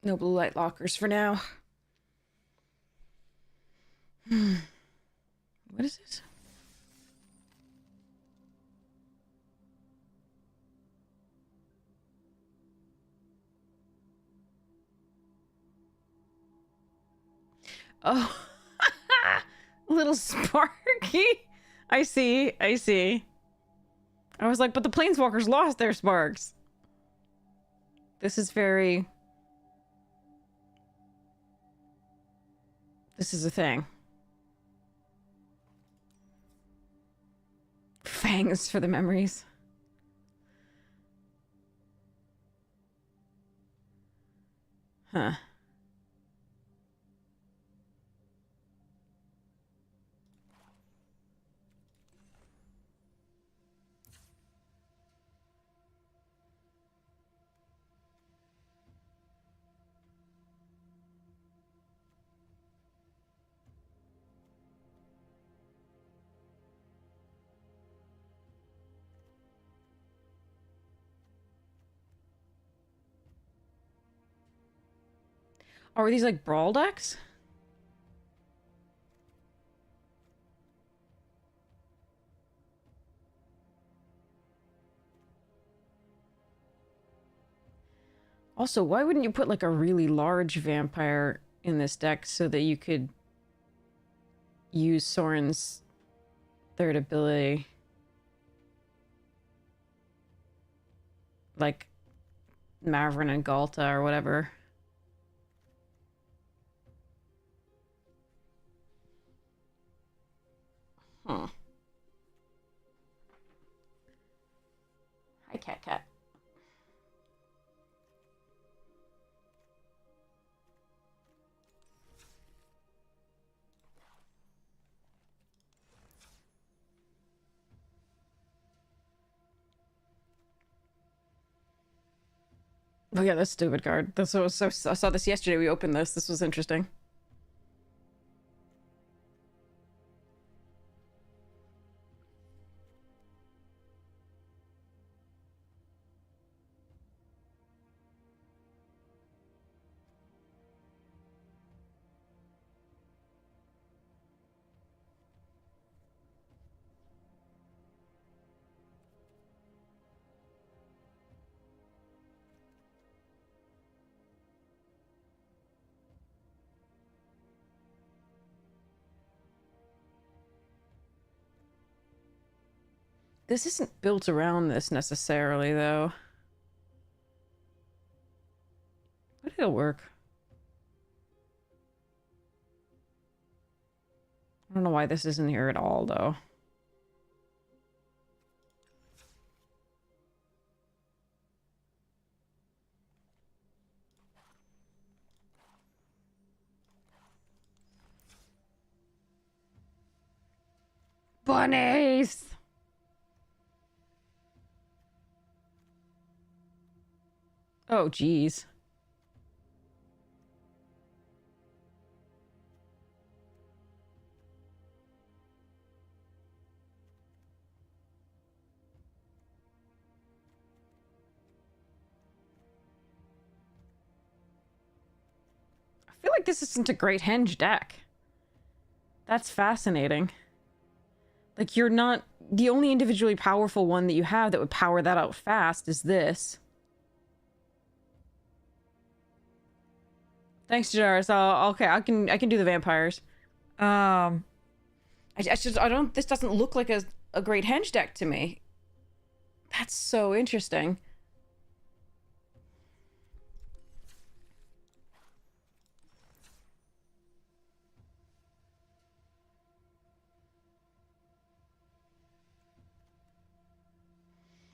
No blue light lockers for now. What is this? Oh, little Sparky. I see. I see. I was like, but the planeswalkers lost their sparks. This is very... This is a thing. Fangs for the memories. Huh. Oh, are these like brawl decks? Also, why wouldn't you put like a really large vampire in this deck so that you could use Soren's third ability? Like Mavrin and Galta or whatever. Huh. Hi, Cat Cat. Oh yeah, that's stupid card. That's what was so. I saw this yesterday. We opened this. This was interesting. This isn't built around this necessarily, though. But it'll work. I don't know why this isn't here at all, though. Bunnies! Oh, geez. I feel like this isn't a great henge deck. That's fascinating. Like, you're not... The only individually powerful one that you have that would power that out fast is this. Thanks, Jadaris. Okay, I can do the vampires. I don't... This doesn't look like a great henge deck to me. That's so interesting.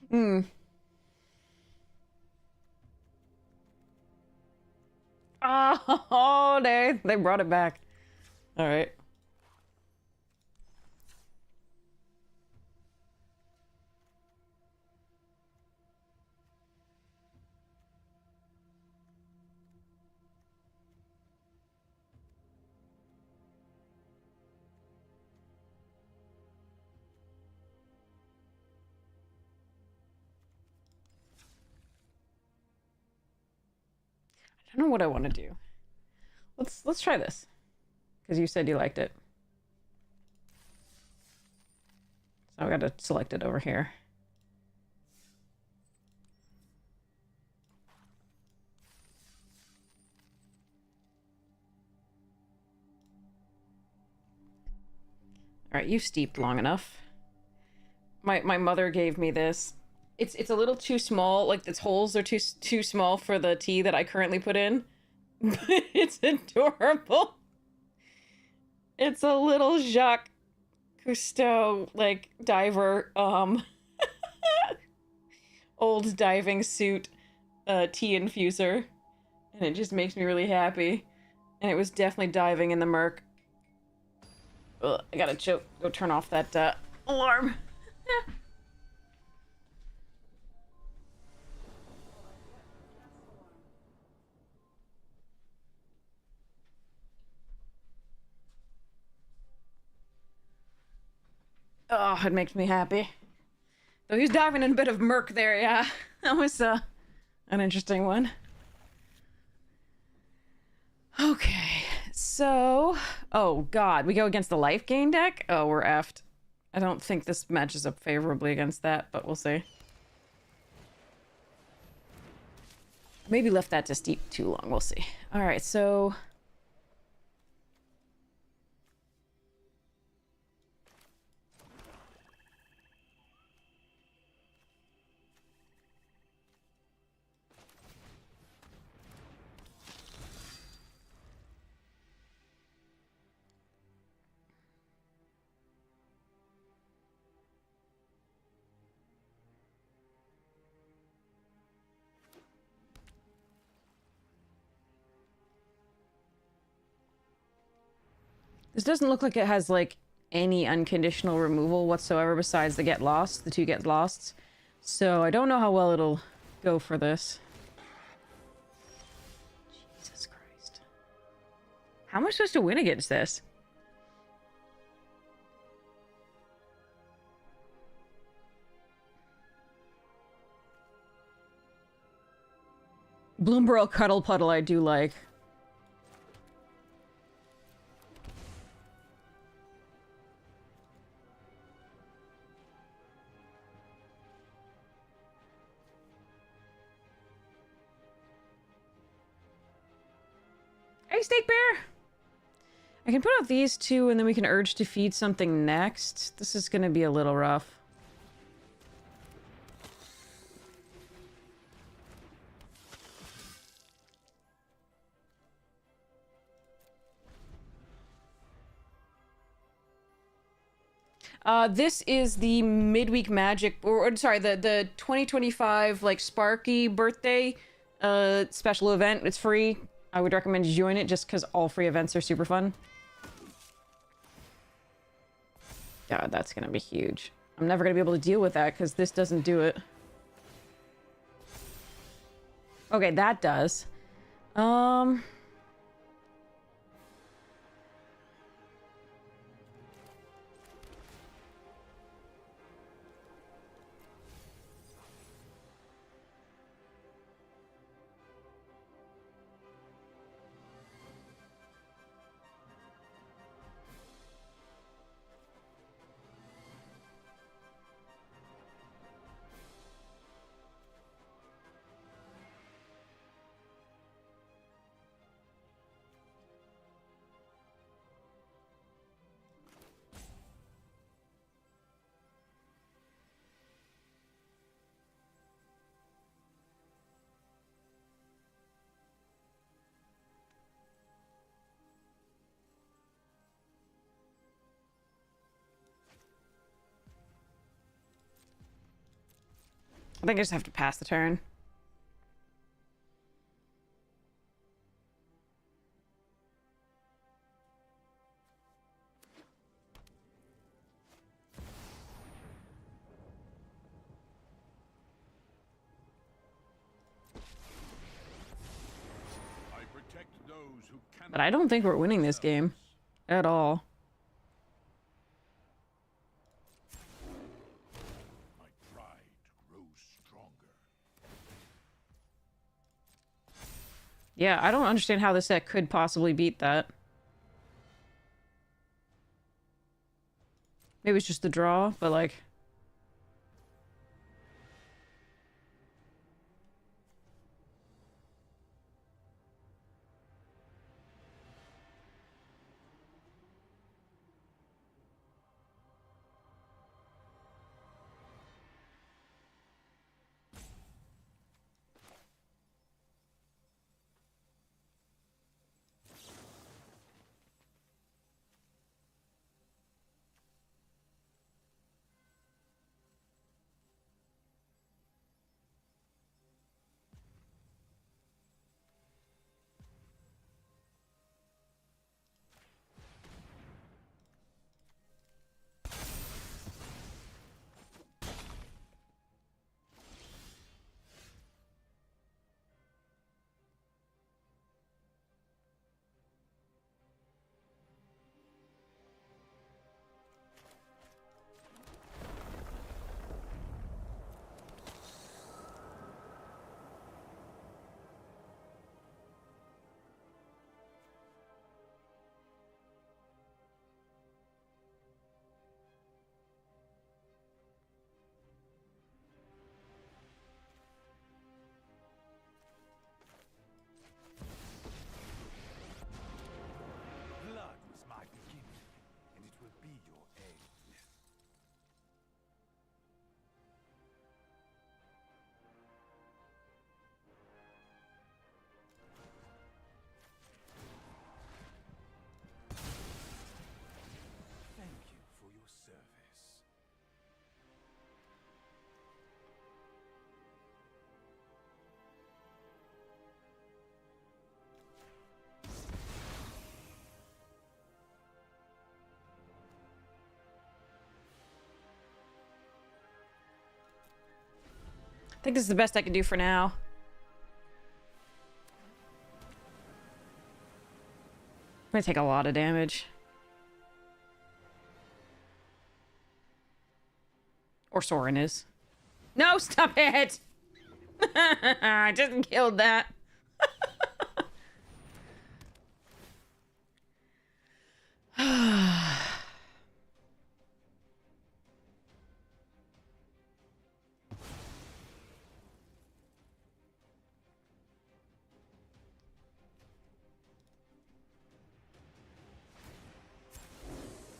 Hmm. Oh, they brought it back. All right. I don't know what I want to do. Let's try this. Because you said you liked it. So I gotta select it over here. Alright, you've steeped long enough. My mother gave me this. It's a little too small, like its holes are too small for the tea that I currently put in. But it's adorable. It's a little Jacques Cousteau, like, diver, old diving suit, tea infuser. And it just makes me really happy. And it was definitely diving in the murk. Ugh, I gotta go turn off that, alarm. Oh, it makes me happy. Though he's diving in a bit of murk there, yeah. That was, an interesting one. Okay, so... Oh, God. We go against the life gain deck? Oh, we're effed. I don't think this matches up favorably against that, but we'll see. Maybe left that to steep too long. We'll see. Alright, so... This doesn't look like it has, like, any unconditional removal whatsoever besides the get lost, the 2 get losts. So I don't know how well it'll go for this. Jesus Christ. How am I supposed to win against this? Bloomborough Cuddle Puddle I do like. Hey, Steak Bear! I can put out these 2 and then we can urge to feed something next. This is gonna be a little rough. This is the midweek magic, or sorry, the 2025 like Sparky birthday special event. It's free. I would recommend you join it just because all free events are super fun. God, that's gonna be huge. I'm never gonna be able to deal with that because this doesn't do it. Okay, that does. I think I just have to pass the turn. But I don't think we're winning this game. At all. Yeah, I don't understand how this set could possibly beat that. Maybe it's just the draw, but like... Blood was my beginning, and it will be your end. Thank you for your service. I think this is the best I can do for now. I'm gonna take a lot of damage. Or Soren is. No, stop it! I just killed that.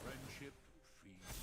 Friendship feeds.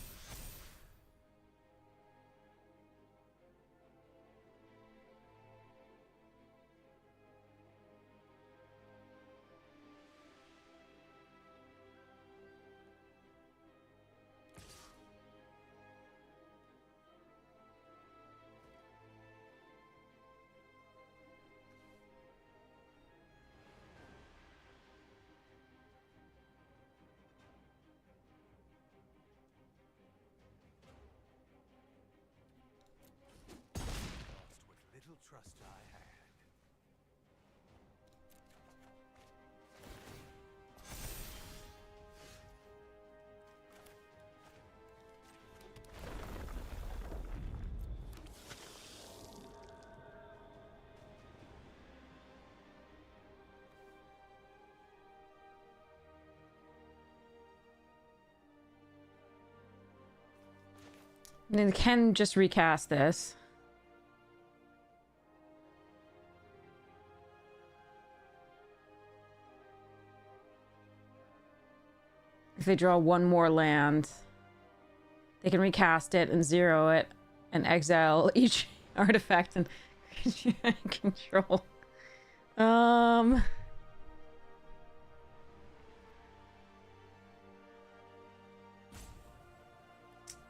Lost what little trust I had. They can just recast this. If they draw one more land, they can recast it and zero it and exile each artifact and control.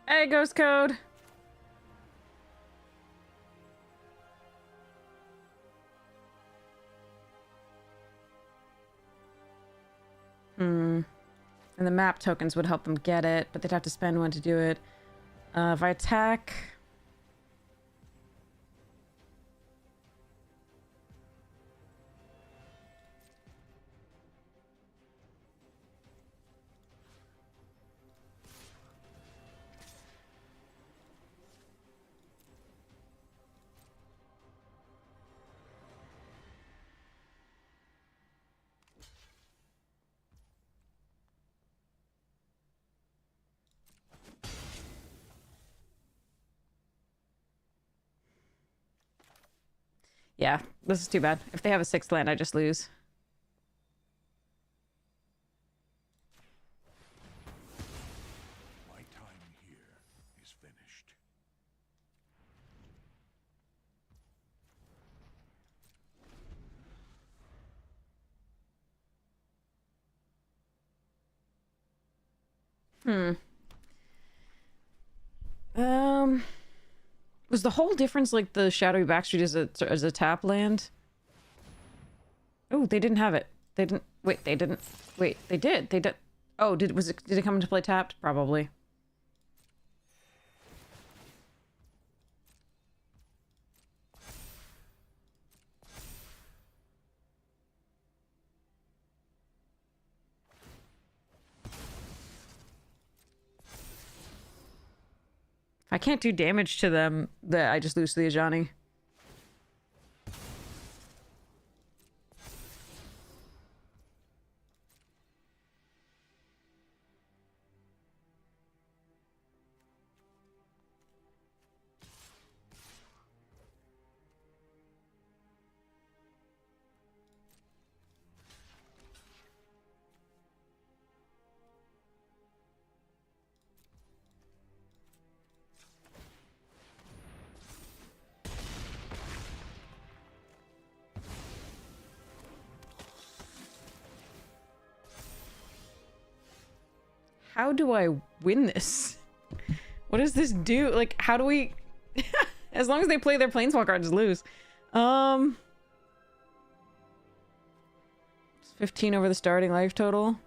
Hey, Ghost Code. And the map tokens would help them get it, but they'd have to spend one to do it. If I attack... Yeah, this is too bad. If they have a 6th land, I just lose. My time here is finished. Was the whole difference like the Shadowy Backstreet as a tap land? Oh, they didn't have it. They didn't. Wait, they didn't. Wait, they did. They did. Oh, did it come into play tapped? Probably. If I can't do damage to them, that I just lose to the Ajani. How do I win this? What does this do? Like, how do we... As long as they play their Planeswalker, I just lose. It's 15 over the starting life total.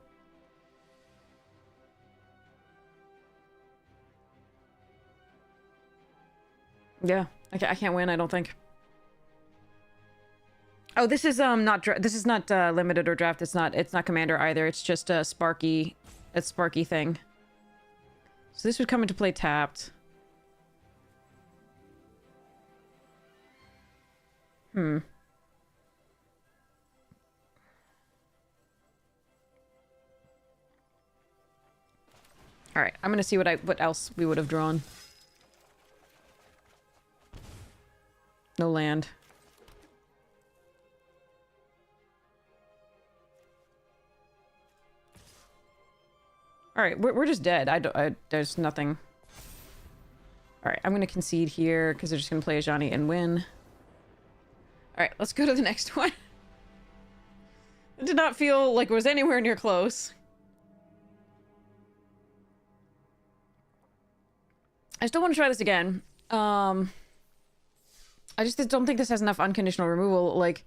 Yeah, I can't win, I don't think. Oh, this is not limited or draft. It's not commander either. It's just a Sparky thing. So this would come into play tapped. All right, I'm gonna see what else we would have drawn. No land. All right, we're just dead. There's nothing. All right, I'm gonna concede here because they're just gonna play Ajani and win. All right, let's go to the next one. It did not feel like it was anywhere near close. I still want to try this again. I just don't think this has enough unconditional removal. Like,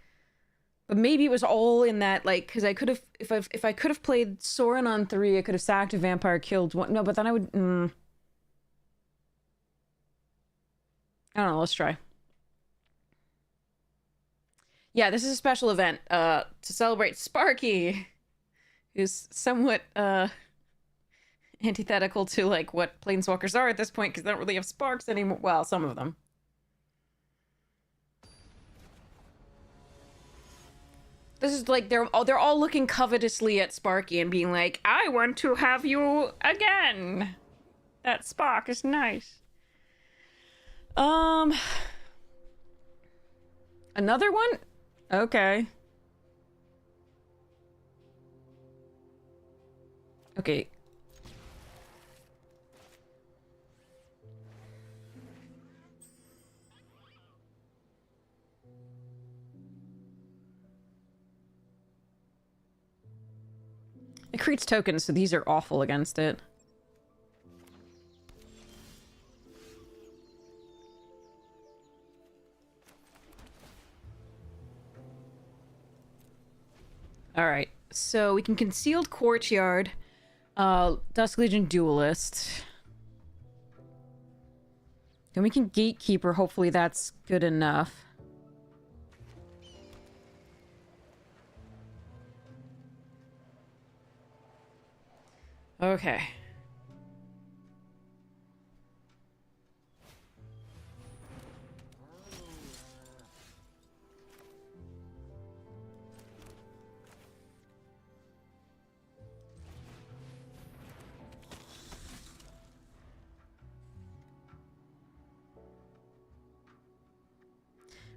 but maybe it was all in that, like, because I could have, if I could have played Sorin on 3, I could have sacked a vampire, killed one. No, but then I would. I don't know. Let's try. Yeah, this is a special event to celebrate Sparky, who's somewhat antithetical to like what planeswalkers are at this point because they don't really have sparks anymore. Well, some of them. This is like they're all looking covetously at Sparky and being like, "I want to have you again. That Spark is nice." Another one? Okay. Okay. It creates tokens, so these are awful against it. Alright, so we can Concealed Courtyard, Dusk Legion Duelist. Then we can Gatekeeper, hopefully that's good enough. Okay.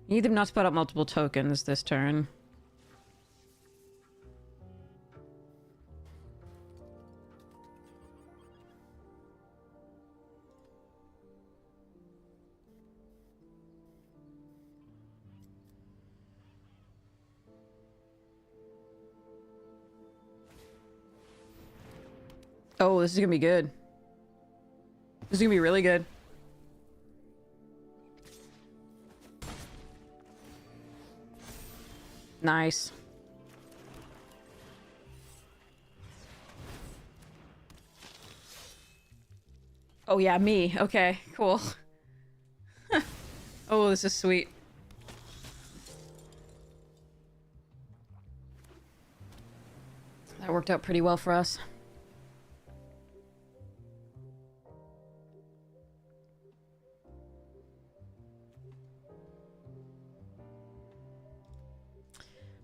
You need them not to put up multiple tokens this turn. Oh, this is gonna be good. This is gonna be really good. Nice. Oh yeah, me. Okay, cool. Oh, this is sweet. That worked out pretty well for us.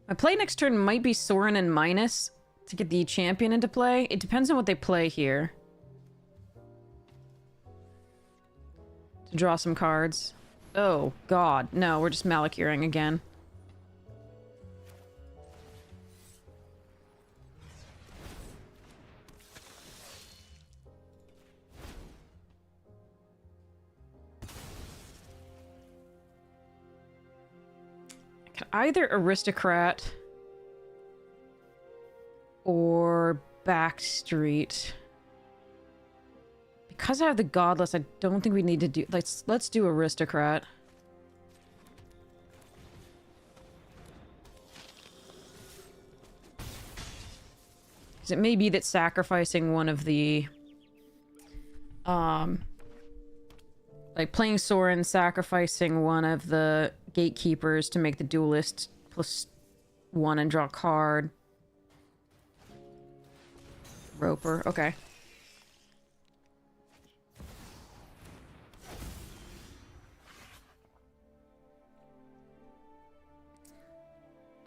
My play next turn might be Sorin and Minus to get the champion into play. It depends on what they play here. To draw some cards. Oh, God. No, we're just Malachiring again. I can either Aristocrat or Backstreet. Because I have the Godless, I don't think we need to do... Let's do Aristocrat. Because it may be that sacrificing one of the... like playing Sorin, sacrificing one of the Gatekeepers to make the Duelist +1 and draw a card. Roper, okay.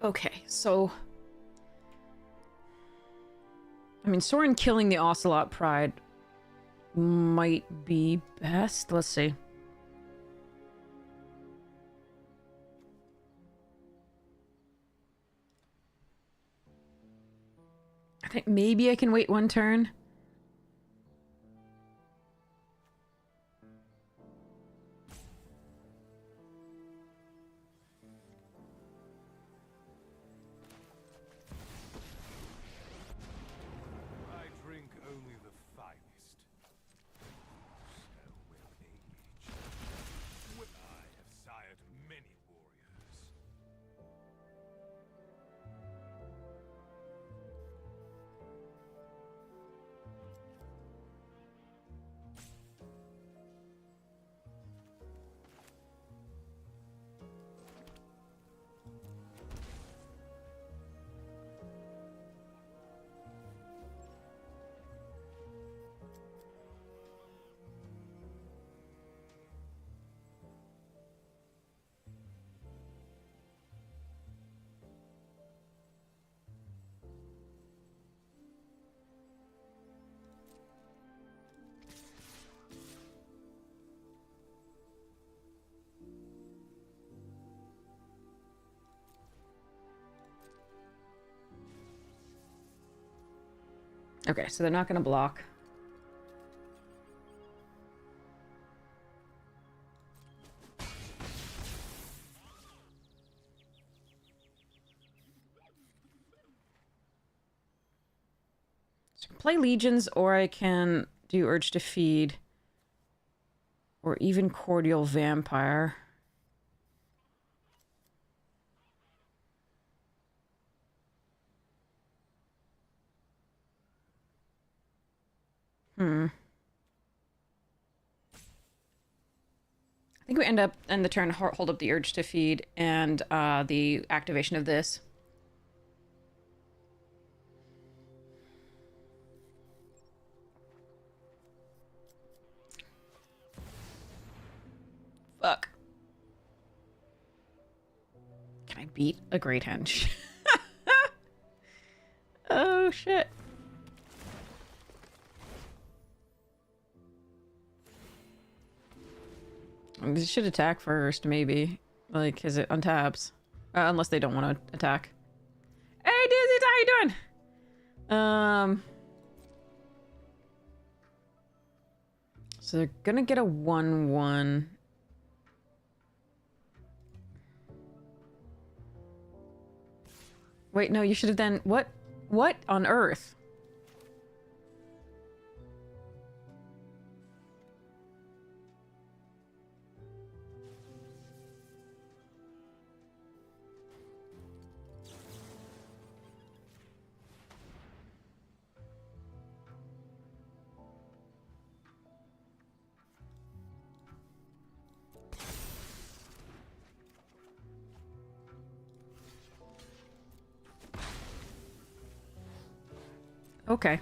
Okay, so... I mean, Sorin killing the Ocelot Pride might be best. Let's see. I think maybe I can wait one turn. I drink only the finest. So will age. I have sired many warriors. Okay, so they're not going to block. So I can play Legions, or I can do Urge to Feed. Or even Cordial Vampire. I think we end the turn hold up the Urge to Feed and the activation of this. Fuck. Can I beat a Great Henge? Oh, shit. We should attack first, maybe. Like, because it untabs. Unless they don't want to attack. Hey, Dizzy, how you doing? So they're gonna get a 1/1. Wait, no, you should have then... What? What on earth? Okay.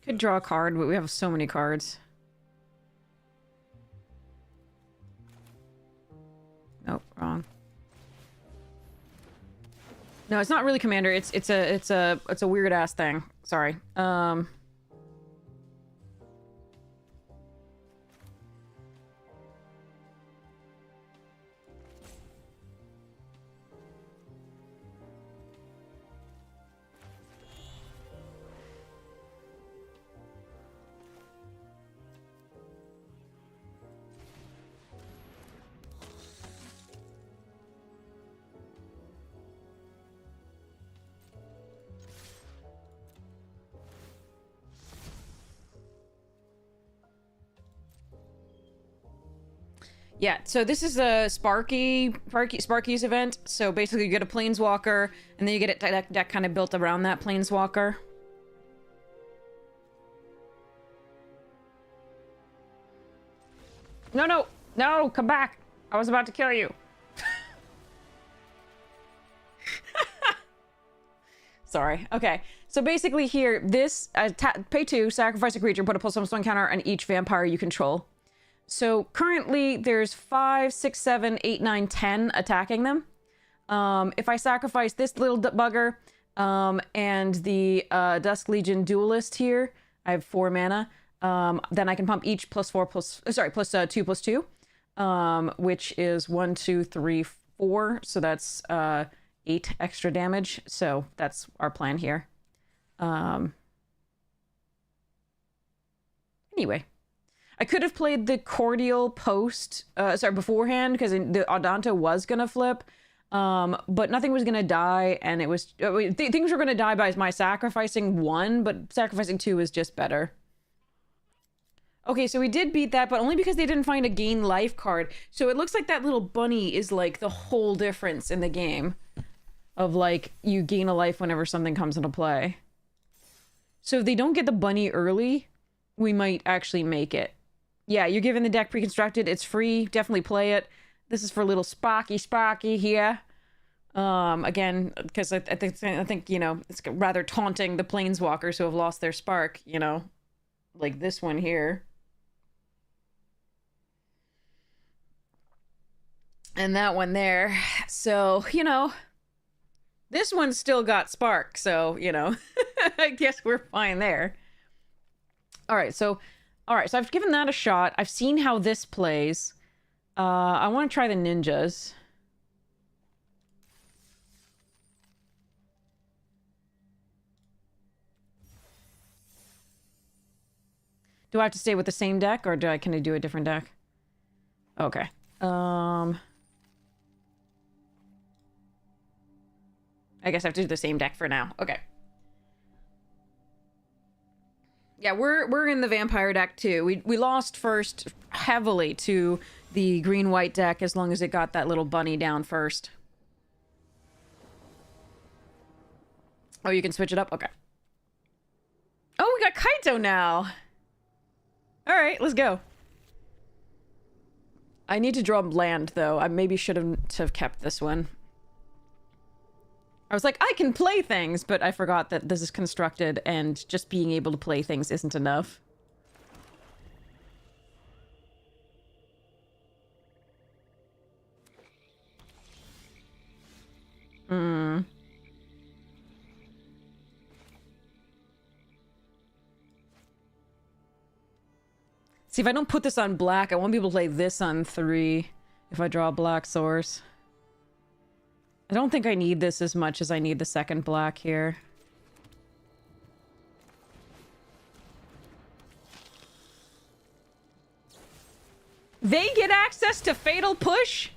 Could draw a card, but we have so many cards. Nope, wrong. No, it's not really Commander. It's a weird ass thing. Sorry. Yeah, so this is a Sparky's event. So basically you get a Planeswalker, and then you get a deck kind of built around that Planeswalker. No, no, no, come back. I was about to kill you. Sorry. Okay. So basically here, this, pay 2, sacrifice a creature, put a +1/+1 counter on each vampire you control. So currently there's 5, 6, 7, 8, 9, 10 attacking them. If I sacrifice this little bugger, and the Dusk Legion Duelist here, I have 4 mana, then I can pump each +2/+2, which is 1, 2, 3, 4. So that's 8 extra damage. So that's our plan here. Anyway. I could have played the Cordial beforehand, because the Audanta was gonna flip, but nothing was gonna die, and it was... things were gonna die by my sacrificing 1, but sacrificing 2 is just better. Okay, so we did beat that, but only because they didn't find a gain life card. So it looks like that little bunny is, like, the whole difference in the game. Of, like, you gain a life whenever something comes into play. So if they don't get the bunny early, we might actually make it. Yeah, you're given the deck pre-constructed. It's free. Definitely play it. This is for little Sparky here. Again, because I think, you know, it's rather taunting the Planeswalkers who have lost their spark, you know. Like this one here. And that one there. So, you know, this one's still got spark. So, you know, I guess we're fine there. All right, so I've given that a shot. I've seen how this plays. I want to try the ninjas. Do I have to stay with the same deck, or can I do a different deck? Okay. I guess I have to do the same deck for now. Okay. Yeah, we're in the vampire deck too. We lost first heavily to the green-white deck as long as it got that little bunny down first. Oh, you can switch it up? Okay. Oh, we got Kaito now! Alright, let's go. I need to draw land, though. I maybe should have kept this one. I was like, I can play things, but I forgot that this is constructed and just being able to play things isn't enough. See, if I don't put this on black, I won't be able to play this on 3 if I draw a black source. I don't think I need this as much as I need the second black here. They get access to Fatal Push?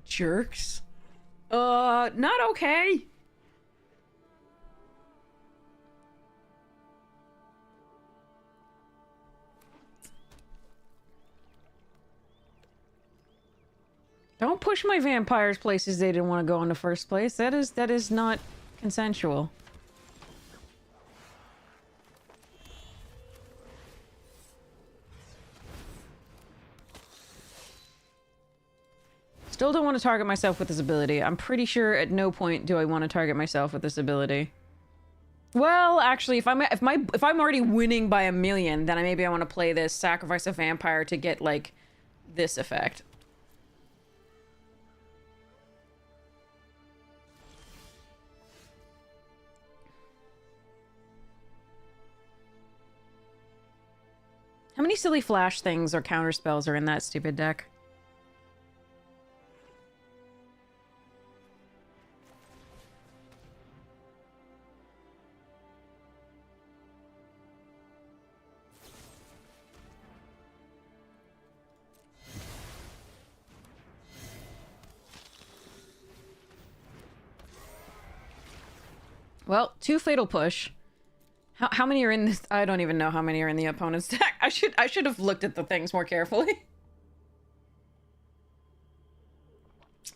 Jerks. Not okay. Don't push my vampires places they didn't want to go in the first place. That is not consensual. Still don't want to target myself with this ability. I'm pretty sure at no point do I want to target myself with this ability. Well, actually, if I'm already winning by 1,000,000, then maybe I want to play this, sacrifice a vampire to get like this effect. How many silly flash things or counter spells are in that stupid deck? Well, 2 Fatal Push. How many are in this? I don't even know how many are in the opponent's deck. I should have looked at the things more carefully.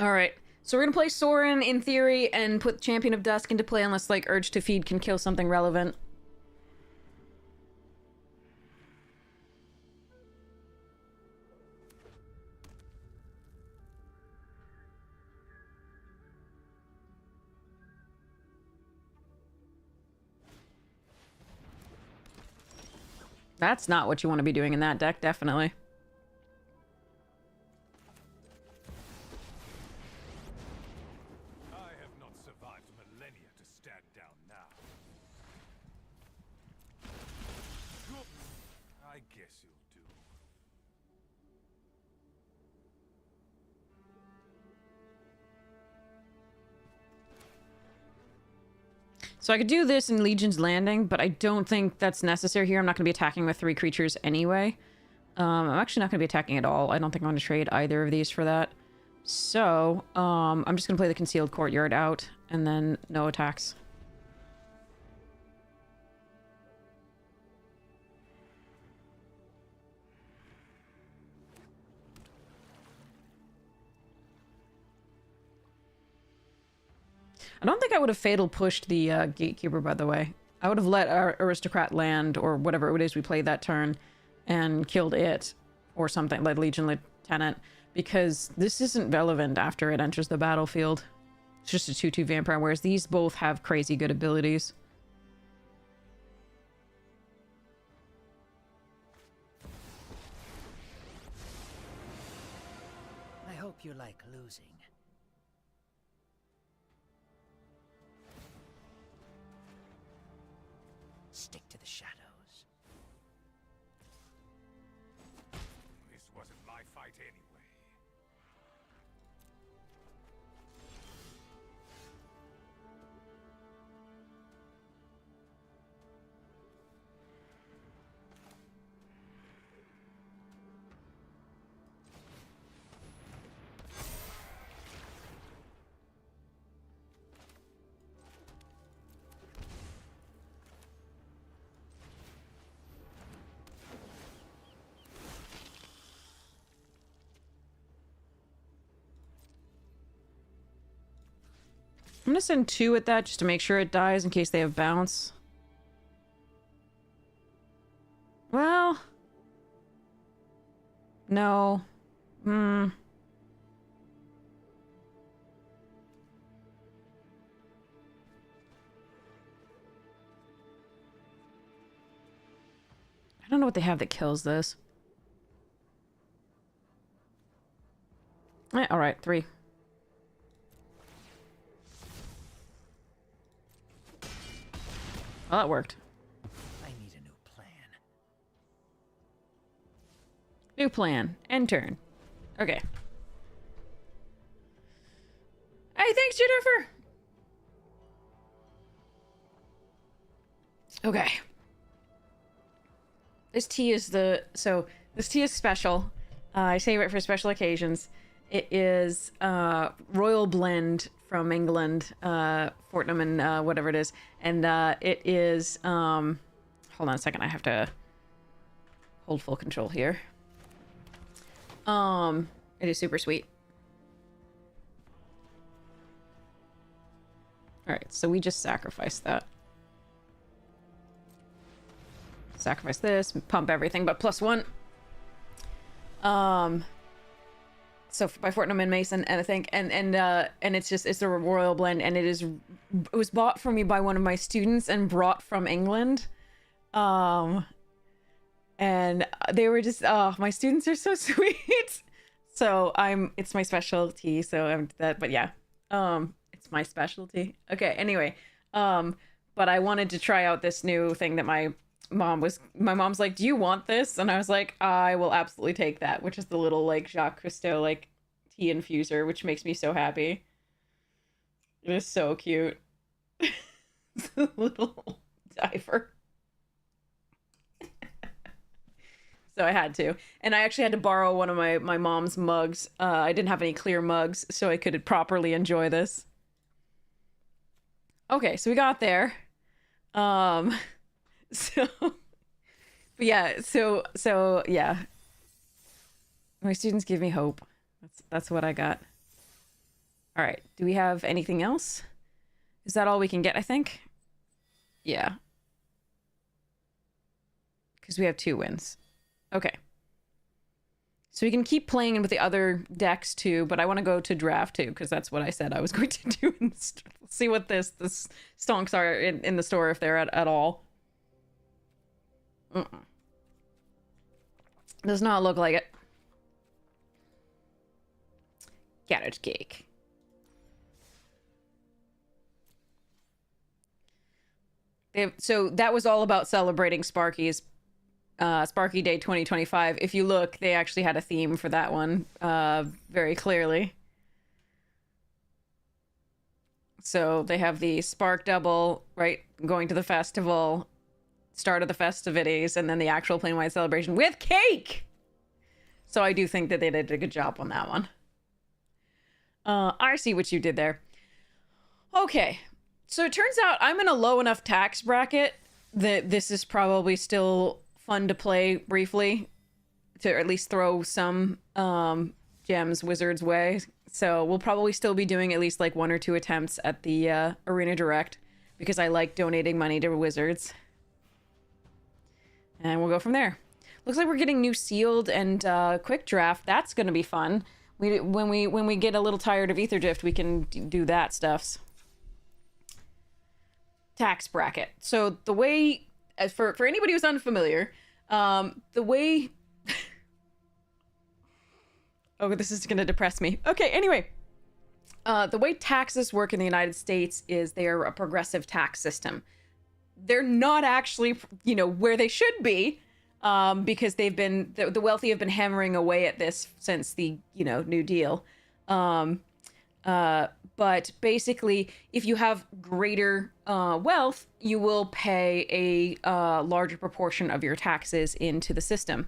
All right. So we're going to play Sorin in theory and put Champion of Dusk into play unless like Urge to Feed can kill something relevant. That's not what you want to be doing in that deck, definitely. I have not survived millennia to stand down now. I guess you'll do. So I could do this in Legion's Landing, but I don't think that's necessary here. I'm not going to be attacking with 3 creatures anyway. I'm actually not going to be attacking at all. I don't think I'm going to trade either of these for that. So, I'm just going to play the Concealed Courtyard out, and then no attacks. I don't think I would have Fatal Pushed the Gatekeeper, by the way. I would have let our Aristocrat land, or whatever it is we played that turn, and killed it, or something, like Legion Lieutenant, because this isn't relevant after it enters the battlefield. It's just a 2/2 vampire, whereas these both have crazy good abilities. I hope you like losing. Stick to the shadows. This wasn't my fight anyway. I'm gonna send 2 at that just to make sure it dies in case they have bounce. Well... No. I don't know what they have that kills this. All right, 3. Well, that worked. I need a new plan. New plan. End turn. Okay. Hey, thanks, Jennifer! Okay. This tea is this tea is special. I save it for special occasions. It is royal blend from England, Fortnum and whatever it is. And it is, hold on a second, I have to hold full control here. It is super sweet. All right, so we just sacrifice that. Sacrifice this, pump everything, but +1. So by Fortnum and Mason, and I think, and it's a royal blend, and it was bought for me by one of my students and brought from England. And they were just, oh, my students are so sweet. So it's my specialty. So but yeah, it's my specialty. Okay. Anyway, but I wanted to try out this new thing that my mom's like, do you want this? And I was like, I will absolutely take that, which is the little like Jacques Cousteau like tea infuser, which makes me so happy. It is so cute. It's a little diver. So I had to. And I actually had to borrow one of my mom's mugs. I didn't have any clear mugs, so I could properly enjoy this. Okay, so we got there. So, but yeah, so yeah. My students give me hope. That's what I got. All right. Do we have anything else? Is that all we can get, I think? Yeah. Because we have 2 wins. Okay. So we can keep playing with the other decks too, but I want to go to draft too, because that's what I said I was going to do. See what this stonks are in the store, if they're at all. Does not look like it. Carrot cake. So that was all about celebrating Sparky's Sparky Day 2025. If you look, they actually had a theme for that one very clearly. So they have the Spark Double, right? Going to the festival, start of the festivities, and then the actual plain-white celebration with cake! So I do think that they did a good job on that one. I see what you did there. Okay. So it turns out I'm in a low enough tax bracket that this is probably still fun to play briefly, to at least throw some gems wizards way. So we'll probably still be doing at least like 1 or 2 attempts at the Arena Direct, because I like donating money to wizards. And we'll go from there. Looks like we're getting new sealed and quick draft. That's going to be fun. When we get a little tired of Ether Drift, we can do that stuffs. Tax bracket. So the way, as for anybody who's unfamiliar, the way oh, this is gonna depress me. Okay, anyway, the way taxes work in the United States is they're a progressive tax system. They're not actually, where they should be, because they've been, the wealthy have been hammering away at this since the, New Deal. But basically, if you have greater wealth, you will pay a larger proportion of your taxes into the system.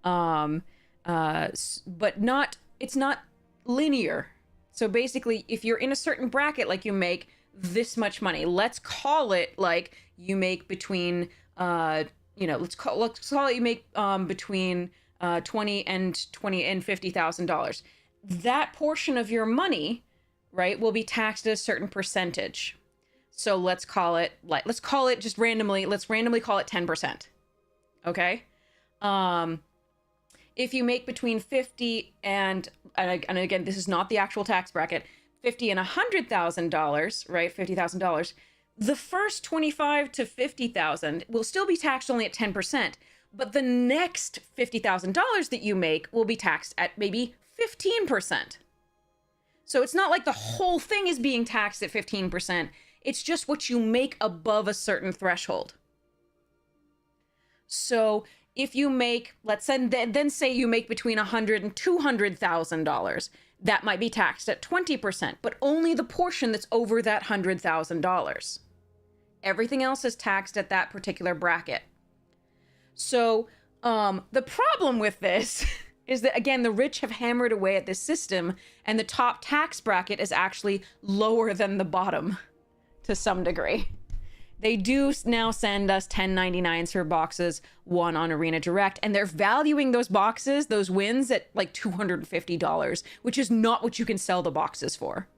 But it's not linear. So basically, if you're in a certain bracket, like you make this much money, let's call it like you make between, let's call it you make between $20,000 and $50,000. That portion of your money, right, will be taxed at a certain percentage. So let's call it just randomly, let's randomly call it 10%. Okay? If you make between 50 and again, this is not the actual tax bracket, $50,000 and $100,000, right? $50,000. The first 25 to 50,000 will still be taxed only at 10%, but the next $50,000 that you make will be taxed at maybe 15%. So it's not like the whole thing is being taxed at 15%. It's just what you make above a certain threshold. So if you make, let's say, then say you make between $100,000 and $200,000, that might be taxed at 20%, but only the portion that's over that $100,000. Everything else is taxed at that particular bracket. So the problem with this is that, again, the rich have hammered away at this system, and the top tax bracket is actually lower than the bottom to some degree. They do now send us 1099s for boxes won on Arena Direct, and they're valuing those boxes, those wins, at like $250, which is not what you can sell the boxes for.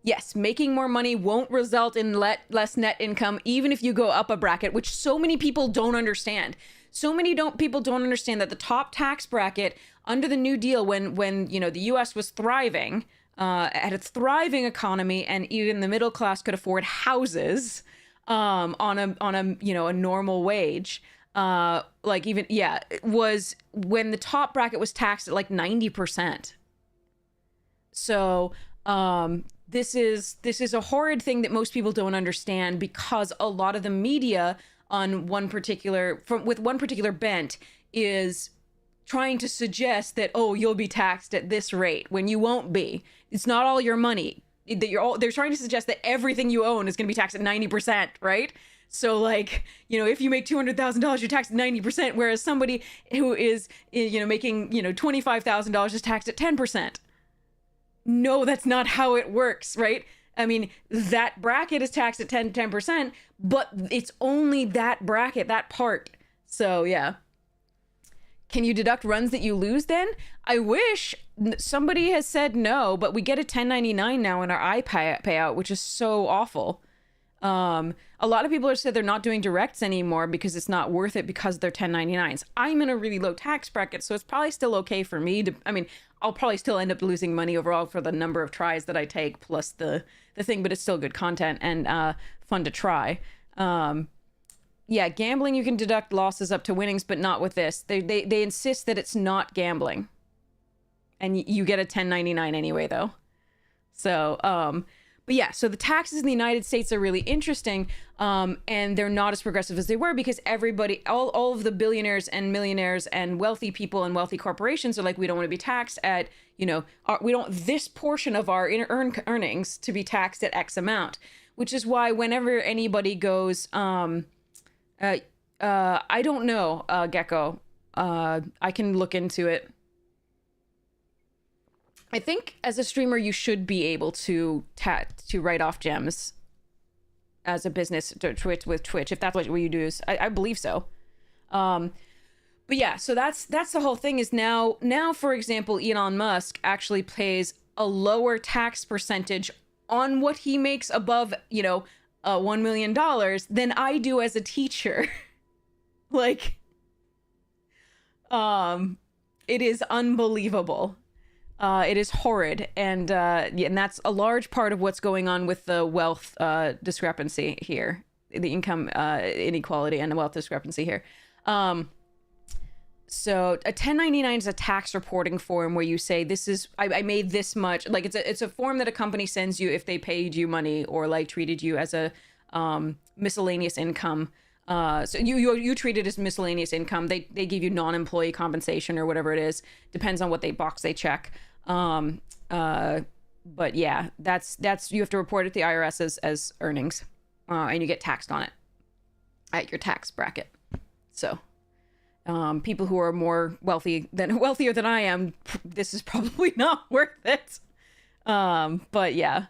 Yes, making more money won't result in less net income, even if you go up a bracket, which so many people don't understand. So many people don't understand that the top tax bracket under the New Deal, when you know the U.S. was thriving, had a thriving economy, and even the middle class could afford houses on a you know a normal wage. It was when the top bracket was taxed at like 90%. So this is a horrid thing that most people don't understand, because a lot of the media on with one particular bent is trying to suggest that, oh, you'll be taxed at this rate when you won't be. It's not all your money. They're trying to suggest that everything you own is going to be taxed at 90%, right? So, like, you know, if you make $200,000, you're taxed at 90%, whereas somebody who is, you know, making, you know, $25,000 is taxed at 10%. No, that's not how it works, right? I mean, that bracket is taxed at 10%, but it's only that bracket, that part. So, yeah. Can you deduct runs that you lose then? I wish. Somebody has said no, but we get a 1099 now in our payout, which is so awful. A lot of people have said they're not doing directs anymore because it's not worth it because they're 1099s. I'm in a really low tax bracket, so it's probably still okay for me to, I mean, I'll probably still end up losing money overall for the number of tries that I take plus the thing, but it's still good content and fun to try. Yeah, gambling, you can deduct losses up to winnings, but not with this. They insist that it's not gambling. And you get a 1099 anyway, though. So, but yeah, so the taxes in the United States are really interesting, and they're not as progressive as they were because everybody, all of the billionaires and millionaires and wealthy people and wealthy corporations are like, we don't want to be taxed at, you know, we don't this portion of our earnings to be taxed at X amount, which is why whenever anybody goes, I don't know, Gecko, I can look into it. I think as a streamer, you should be able to write off gems as a business to Twitch, if that's what you do. I believe so. But yeah, so that's the whole thing is now, for example, Elon Musk actually pays a lower tax percentage on what he makes above, you know, $1 million than I do as a teacher. Like, it is unbelievable. It is horrid, and that's a large part of what's going on with the wealth discrepancy here, the income inequality and the wealth discrepancy here. So a 1099 is a tax reporting form where you say this is I made this much. Like it's a form that a company sends you if they paid you money or like treated you as a miscellaneous income. So you treat it as miscellaneous income. They give you non-employee compensation or whatever it is. Depends on what box they check. But yeah, that's you have to report it to the IRS as earnings, and you get taxed on it at your tax bracket. So, people who are wealthier than I am, this is probably not worth it. But yeah,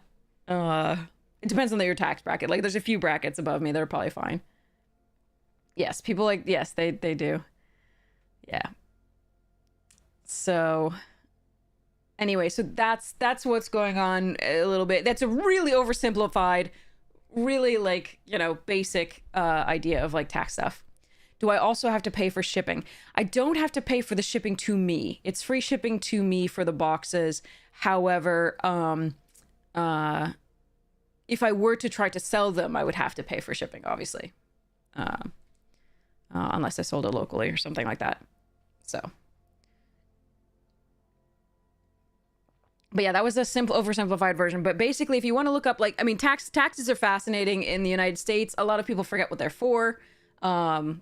it depends on your tax bracket. Like there's a few brackets above me that are probably fine. Yes, people yes, they do. Yeah. So anyway, so that's what's going on a little bit. That's a really oversimplified, really like, you know, basic idea of like tax stuff. Do I also have to pay for shipping? I don't have to pay for the shipping to me. It's free shipping to me for the boxes. However, if I were to try to sell them, I would have to pay for shipping, obviously. unless I sold it locally or something like that. So, but yeah, that was a simple, oversimplified version. But basically, if you want to look up, like, I mean, taxes are fascinating in the United States. A lot of people forget what they're for. But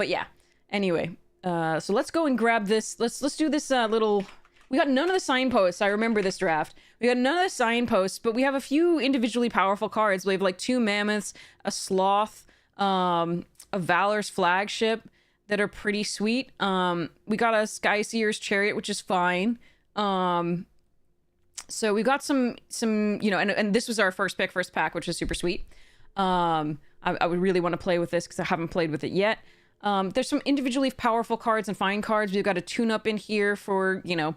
yeah. Anyway, so let's go and grab this. Let's do this little. We got none of the signposts. I remember this draft. We got none of the signposts, but we have a few individually powerful cards. We have like 2 mammoths, a sloth, a Valor's flagship that are pretty sweet. We got a Sky Seer's chariot, which is fine. So we got some, you know, and this was our first pack, which is super sweet. I would really want to play with this because I haven't played with it yet. There's some individually powerful cards and fine cards. We've got a tune-up in here for, you know,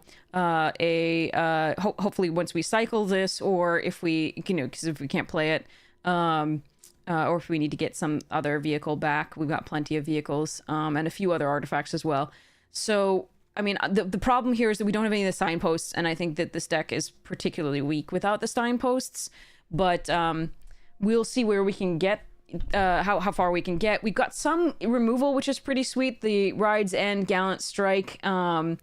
hopefully once we cycle this, or if we, you know, because if we can't play it, or if we need to get some other vehicle back, we've got plenty of vehicles, and a few other artifacts as well. So, I mean, the problem here is that we don't have any of the signposts, and I think that this deck is particularly weak without the signposts, but we'll see where we can get, how far we can get. We've got some removal, which is pretty sweet. The Ride's End, Gallant Strike, and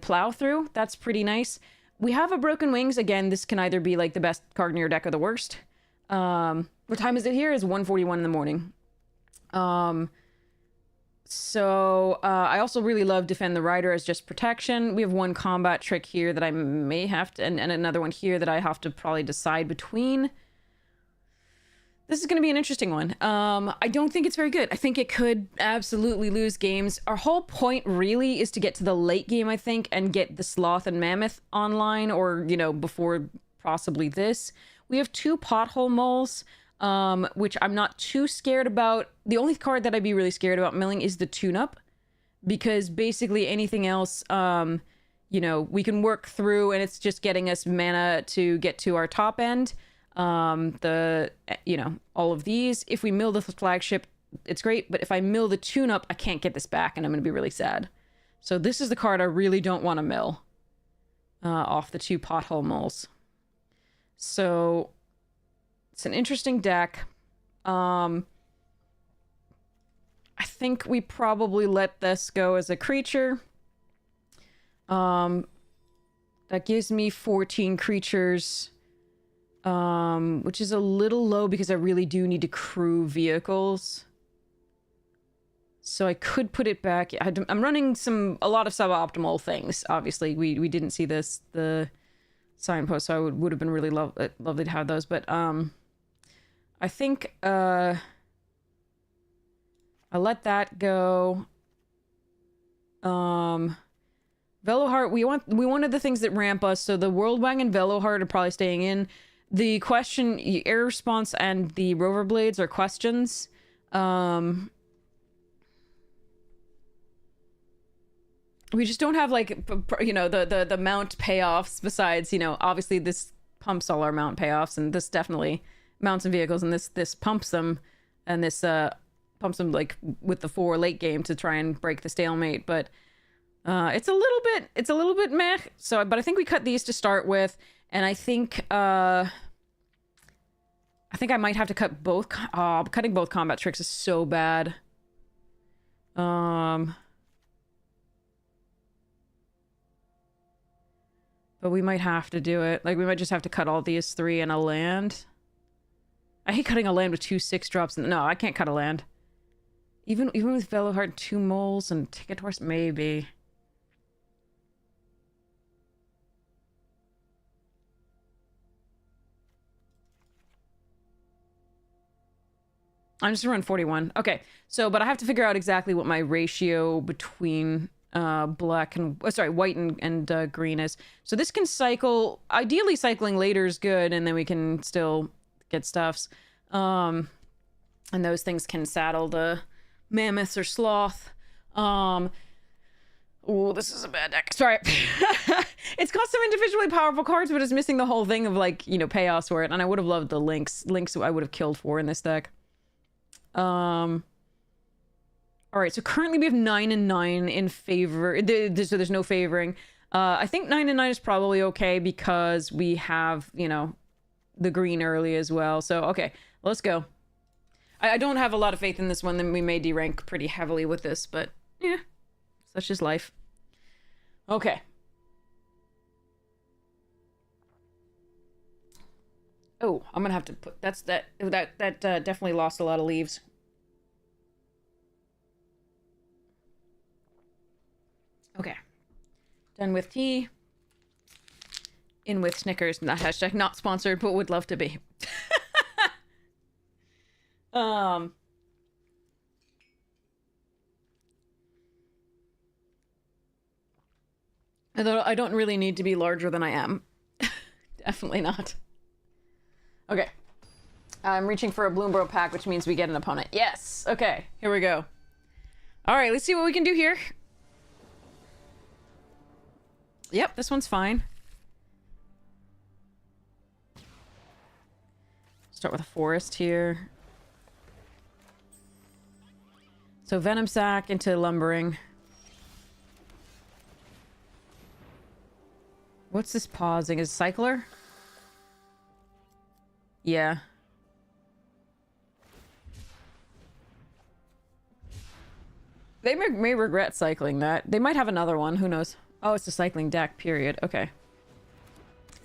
Plow Through. That's pretty nice. We have a Broken Wings. Again, this can either be like the best card in your deck or the worst. What time is it here? It's 1:41 in the morning. So I also really love Defend the Rider as just protection. We have one combat trick here that I may have to, and another one here that I have to probably decide between. This is going to be an interesting one. I don't think it's very good. I think it could absolutely lose games. Our whole point really is to get to the late game, I think, and get the Sloth and Mammoth online, or, you know, before possibly this. We have 2 Pothole Moles, which I'm not too scared about. The only card that I'd be really scared about milling is the tune-up, because basically anything else, you know, we can work through, and it's just getting us mana to get to our top end. You know, all of these. If we mill the flagship, it's great, but if I mill the tune-up, I can't get this back, and I'm gonna be really sad. So this is the card I really don't want to mill off the 2 Pothole Moles. So it's an interesting deck. I think we probably let this go as a creature. That gives me 14 creatures. Which is a little low because I really do need to crew vehicles. So I could put it back. I'm running a lot of suboptimal things. Obviously, we didn't see the signpost, so I would have been really lovely to have those. But I think I let that go. Veloheart, we wanted the things that ramp us, so the Worldwang and Veloheart are probably staying in. The question, air response, and the rover blades are questions. We just don't have, like, you know, the mount payoffs. Besides, you know, obviously this pumps all our mount payoffs, and this definitely mounts and vehicles, and this pumps them, and this pumps them like with the 4 late game to try and break the stalemate. But it's a little bit meh. So, but I think we cut these to start with. And I think I might have to cut both. Cutting both combat tricks is so bad. But we might have to do it. Like, we might just have to cut all these 3 and a land. I hate cutting a land with 2 6-drops. No, I can't cut a land. Even with Veloheart, 2 moles and Ticket Horse, maybe. I'm just gonna run 41. Okay, so, but I have to figure out exactly what my ratio between white and green is. So this can cycle. Ideally, cycling later is good, and then we can still get stuffs. And those things can saddle the mammoths or sloth. Oh, this is a bad deck. Sorry. It's got some individually powerful cards, but it's missing the whole thing of, like, you know, payoffs for it. And I would have loved the links. Links I would have killed for in this deck. All right, so currently we have 9 and 9 in favor. So there's no favoring. I think 9 and 9 is probably okay because we have, you know, the green early as well. So, okay, let's go. I don't have a lot of faith in this one. Then we may derank pretty heavily with this, but yeah, such is life. Okay. Oh, I'm gonna have to put... that definitely lost a lot of leaves. Okay. Done with tea. In with Snickers. Not hashtag not sponsored, but would love to be. Although I don't really need to be larger than I am. Definitely not. Okay. I'm reaching for a Bloombro pack, which means we get an opponent. Yes! Okay, here we go. Alright, let's see what we can do here. Yep, this one's fine. Start with a forest here. So Venom Sac into Lumbering. What's this pausing? Is it Cycler? Yeah. They may regret cycling that. They might have another one. Who knows? Oh, it's a cycling deck, period. Okay.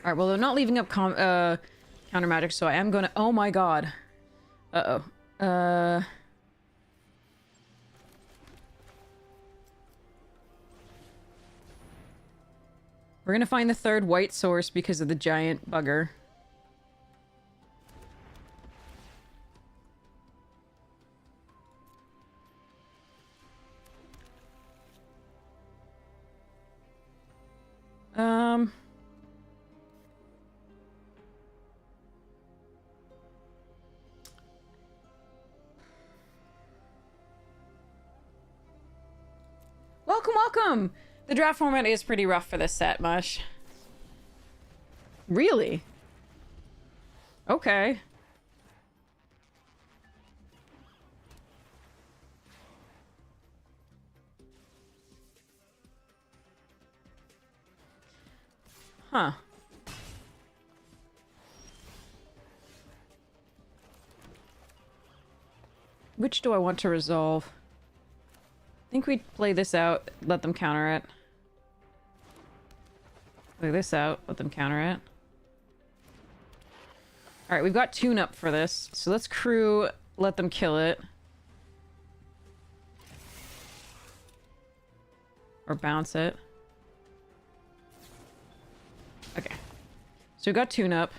Alright, well, they're not leaving up counter magic, so I am gonna... Oh my god. Uh-oh. We're gonna find the third white source because of the giant bugger. Welcome, welcome! The draft format is pretty rough for this set, Mush. Really? Okay. Huh. Which do I want to resolve? I think we play this out, let them counter it. Play this out, let them counter it. Alright, we've got tune-up for this. So let's crew, let them kill it. Or bounce it. Okay. So we've got tune-up.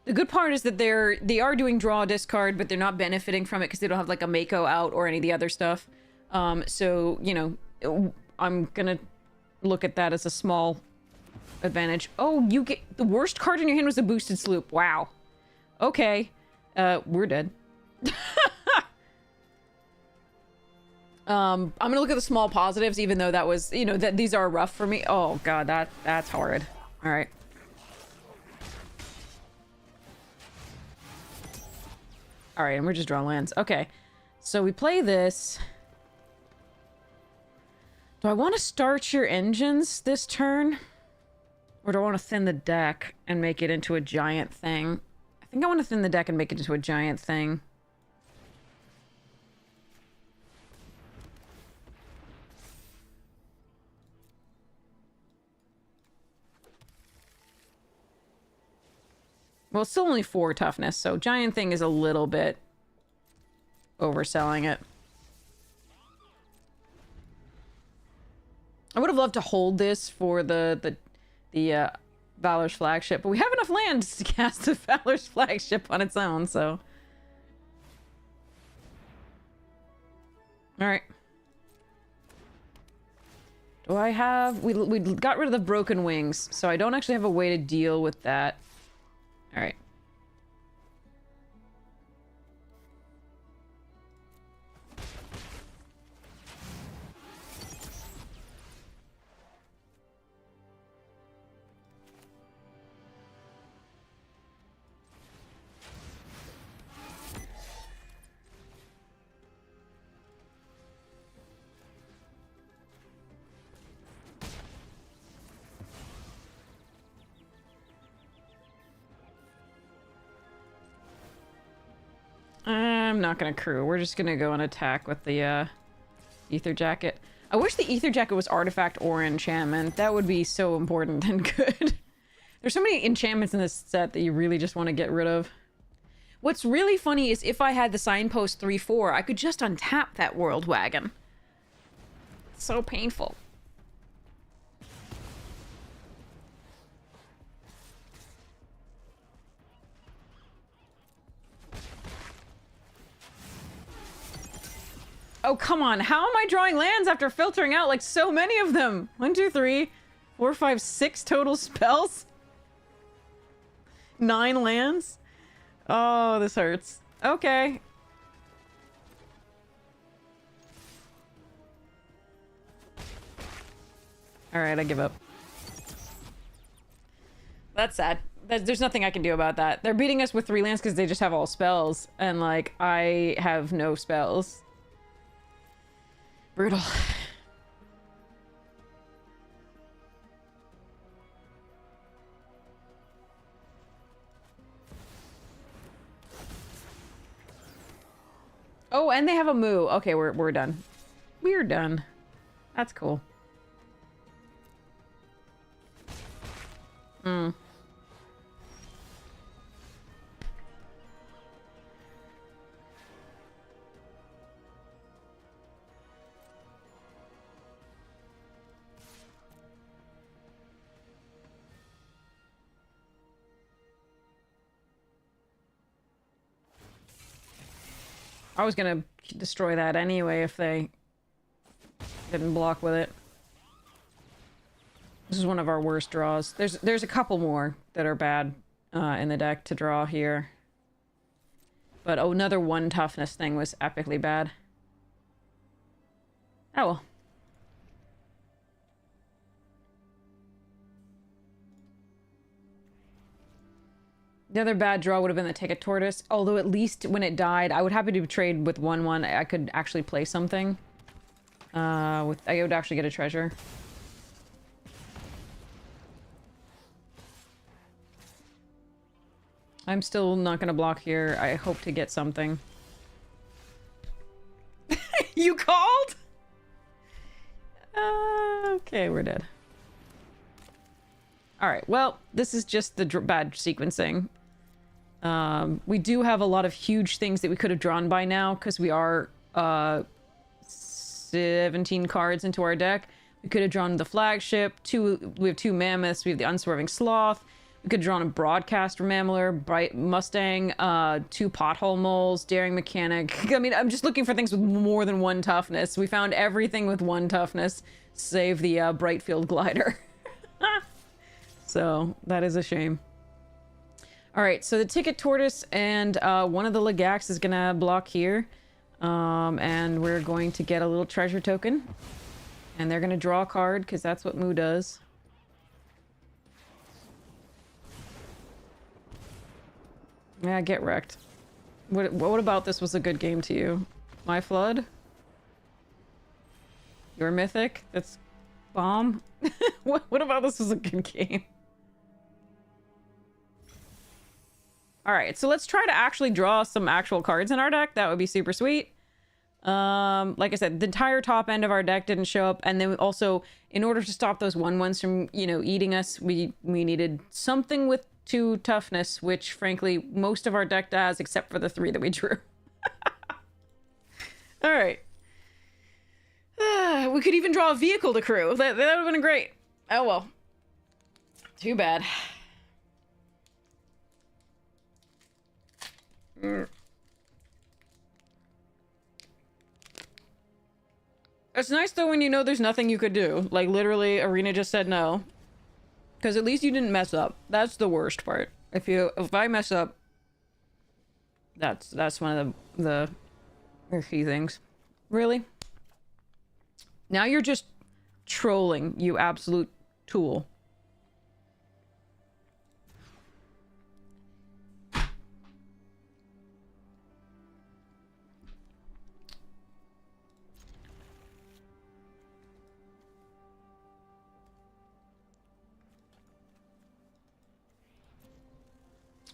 The good part is that they are doing draw discard, but they're not benefiting from it because they don't have like a Mako out or any of the other stuff. So, you know, I'm gonna look at that as a small advantage. Oh, you get... The worst card in your hand was a boosted sloop. Wow. Okay. We're dead. I'm gonna look at the small positives, even though that was, you know, that these are rough for me. Oh god, that's horrid. Alright. Alright, and we're just drawing lands. Okay. So we play this. Do I want to start your engines this turn? Or do I want to thin the deck and make it into a giant thing? I think I want to thin the deck and make it into a giant thing. Well, it's still only 4 toughness, so giant thing is a little bit overselling it. I would have loved to hold this for the Valor's flagship, but we have enough land to cast the Valor's flagship on its own, so... Alright. Do I have... We got rid of the broken wings, so I don't actually have a way to deal with that. Alright. I'm not gonna crew. We're just gonna go and attack with the ether jacket. I wish the ether jacket was artifact or enchantment. That would be so important and good. There's so many enchantments in this set that you really just want to get rid of. What's really funny is if I had the signpost 3/4, I could just untap that world wagon. It's so painful. Oh, come on. How am I drawing lands after filtering out like so many of them? 1, 2, 3, 4, 5, 6 total spells? 9 lands? Oh, this hurts. Okay. Alright, I give up. That's sad. There's nothing I can do about that. They're beating us with 3 lands because they just have all spells. And, like, I have no spells. Brutal. Oh, and they have a moo. Okay, we're done. We're done. That's cool. Hmm. I was gonna destroy that anyway if they didn't block with it. This is one of our worst draws. There's a couple more that are bad in the deck to draw here. But oh, another 1 toughness thing was epically bad. Oh well. The other bad draw would have been the Ticket Tortoise, although at least when it died, I would happy to trade with 1/1. I could actually play something. I would actually get a treasure. I'm still not gonna block here. I hope to get something. You called? Okay, we're dead. Alright, well, this is just the bad sequencing. We do have a lot of huge things that we could have drawn by now, because we are 17 cards into our deck. We could have drawn the flagship, we have 2 mammoths, we have the unswerving sloth, we could have drawn a broadcaster mammaler, bright mustang, 2 pothole moles, daring mechanic. I mean, I'm just looking for things with more than 1 toughness. We found everything with 1 toughness, save the Brightfield glider. So, that is a shame. Alright, so the Ticket Tortoise and one of the Legax is gonna block here. And we're going to get a little treasure token. And they're gonna draw a card, because that's what Moo does. Yeah, get wrecked. What about this was a good game to you? My Flood? Your Mythic? That's bomb? What about this was a good game? Alright, so let's try to actually draw some actual cards in our deck. That would be super sweet. Like I said, the entire top end of our deck didn't show up. And then also, in order to stop those 1/1s from, you know, eating us, we needed something with 2 toughness, which, frankly, most of our deck does, except for the 3 that we drew. Alright. We could even draw a vehicle to crew. That would have been great. Oh well. Too bad. It's nice though when you know there's nothing you could do. Like literally, Arena just said no. Because at least you didn't mess up. That's the worst part. If I mess up, that's one of the key things. Really? Now you're just trolling, you absolute tool.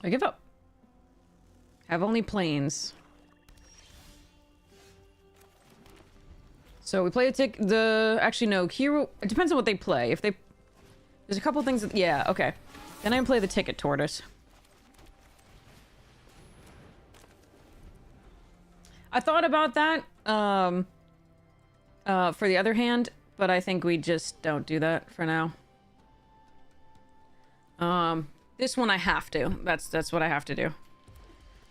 I give up. Have only planes. So we play actually no, hero, it depends on what they play. If they, there's a couple things that, yeah, okay. Then I play the ticket tortoise. I thought about that, for the other hand, but I think we just don't do that for now. This one I have to. That's what I have to do.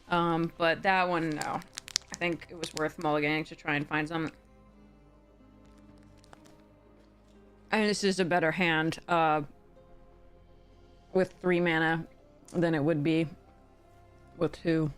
But that one, no. I think it was worth mulliganing to try and find something. And this is a better hand, with 3 mana than it would be with 2.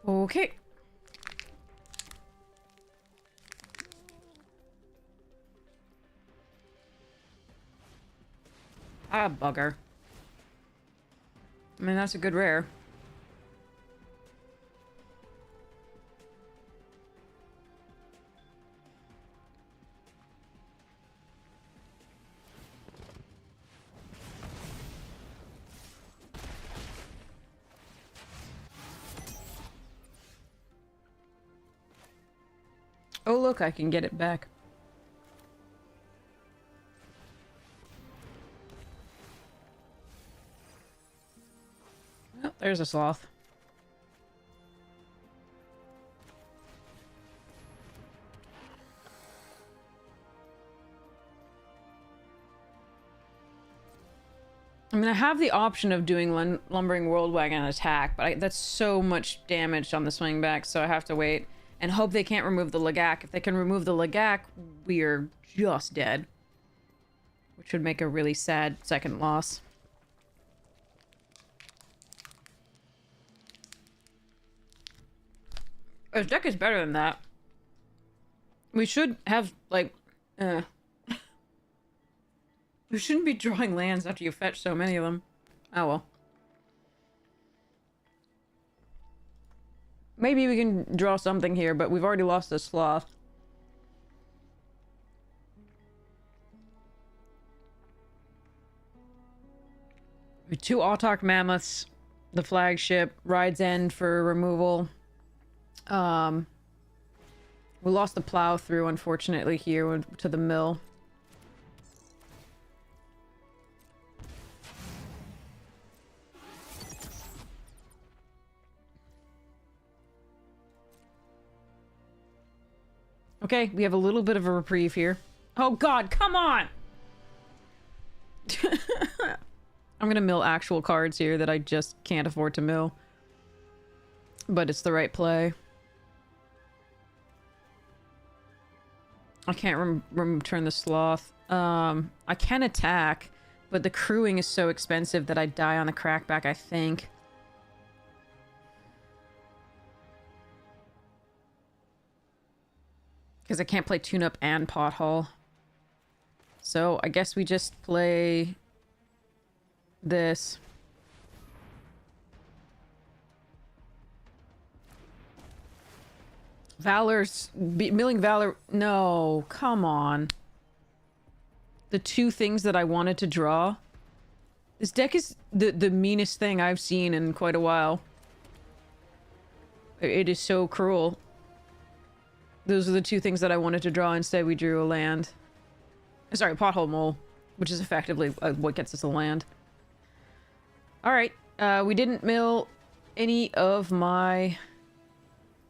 Okay. Ah, bugger. I mean, that's a good rare. Oh, look, I can get it back. Oh, there's a sloth. I mean, I have the option of doing Lumbering Worldwagon attack, but that's so much damage on the swing back, so I have to wait. And hope they can't remove the Lagak. If they can remove the Lagak, we are just dead. Which would make a really sad second loss. This deck is better than that. We should have, like... We shouldn't be drawing lands after you fetch so many of them. Oh well. Maybe we can draw something here, but we've already lost the sloth. We have 2 Autarch Mammoths, the flagship, Ride's End for removal. We lost the plow through, unfortunately, here to the mill. Okay, we have a little bit of a reprieve here. Oh god, come on! I'm gonna mill actual cards here that I just can't afford to mill. But it's the right play. I can't return the sloth. I can attack, but the crewing is so expensive that I die on the crackback, I think. Because I can't play tune-up and pothole. So I guess we just play this. Milling Valor. No, come on. The 2 things that I wanted to draw. This deck is the meanest thing I've seen in quite a while. It is so cruel. Those are the 2 things that I wanted to draw. Instead, we drew a land. Sorry, Pothole Mole, which is effectively what gets us a land. Alright, we didn't mill any of my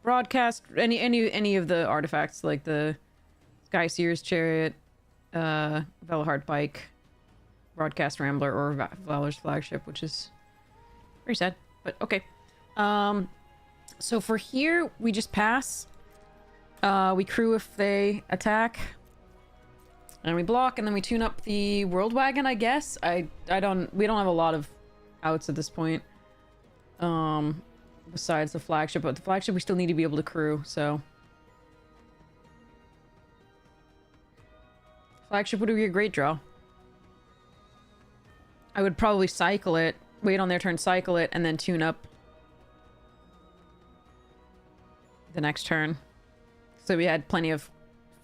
broadcast, any of the artifacts, like the Sky Seer's Chariot, Velahard Pike, Broadcast Rambler, or Valor's Flagship, which is very sad, but okay. So for here, we just pass. We crew if they attack. And we block, and then we tune up the World Wagon, I guess. We don't have a lot of outs at this point. Besides the flagship, but the flagship we still need to be able to crew, so. Flagship would be a great draw. I would probably cycle it, wait on their turn, cycle it, and then tune up the next turn. So we had plenty of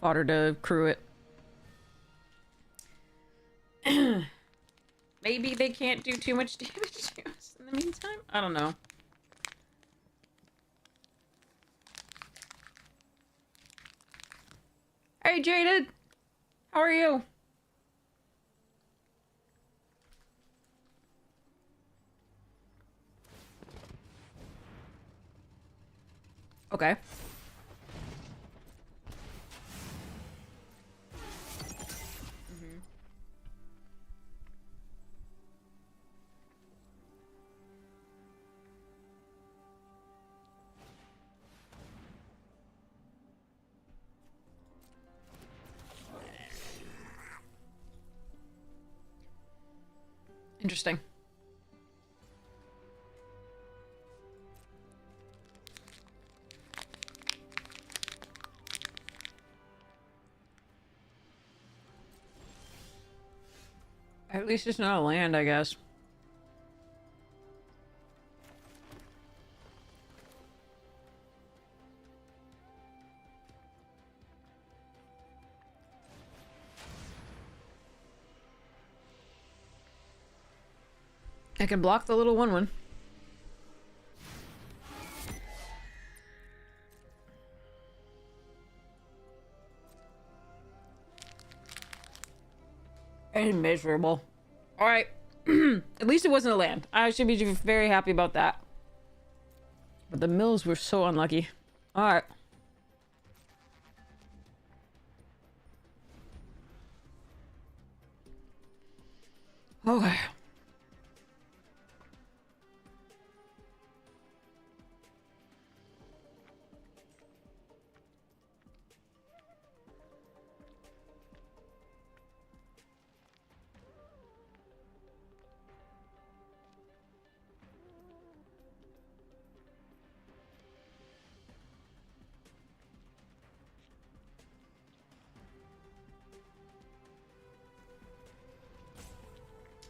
fodder to crew it. Maybe they can't do too much damage to us in the meantime? I don't know. Hey, Jaded! How are you? Okay. Interesting. At least it's not a land, I guess. I can block the little 1/1. And miserable. Alright. At least it wasn't a land. I should be very happy about that. But the mills were so unlucky. Alright. Okay.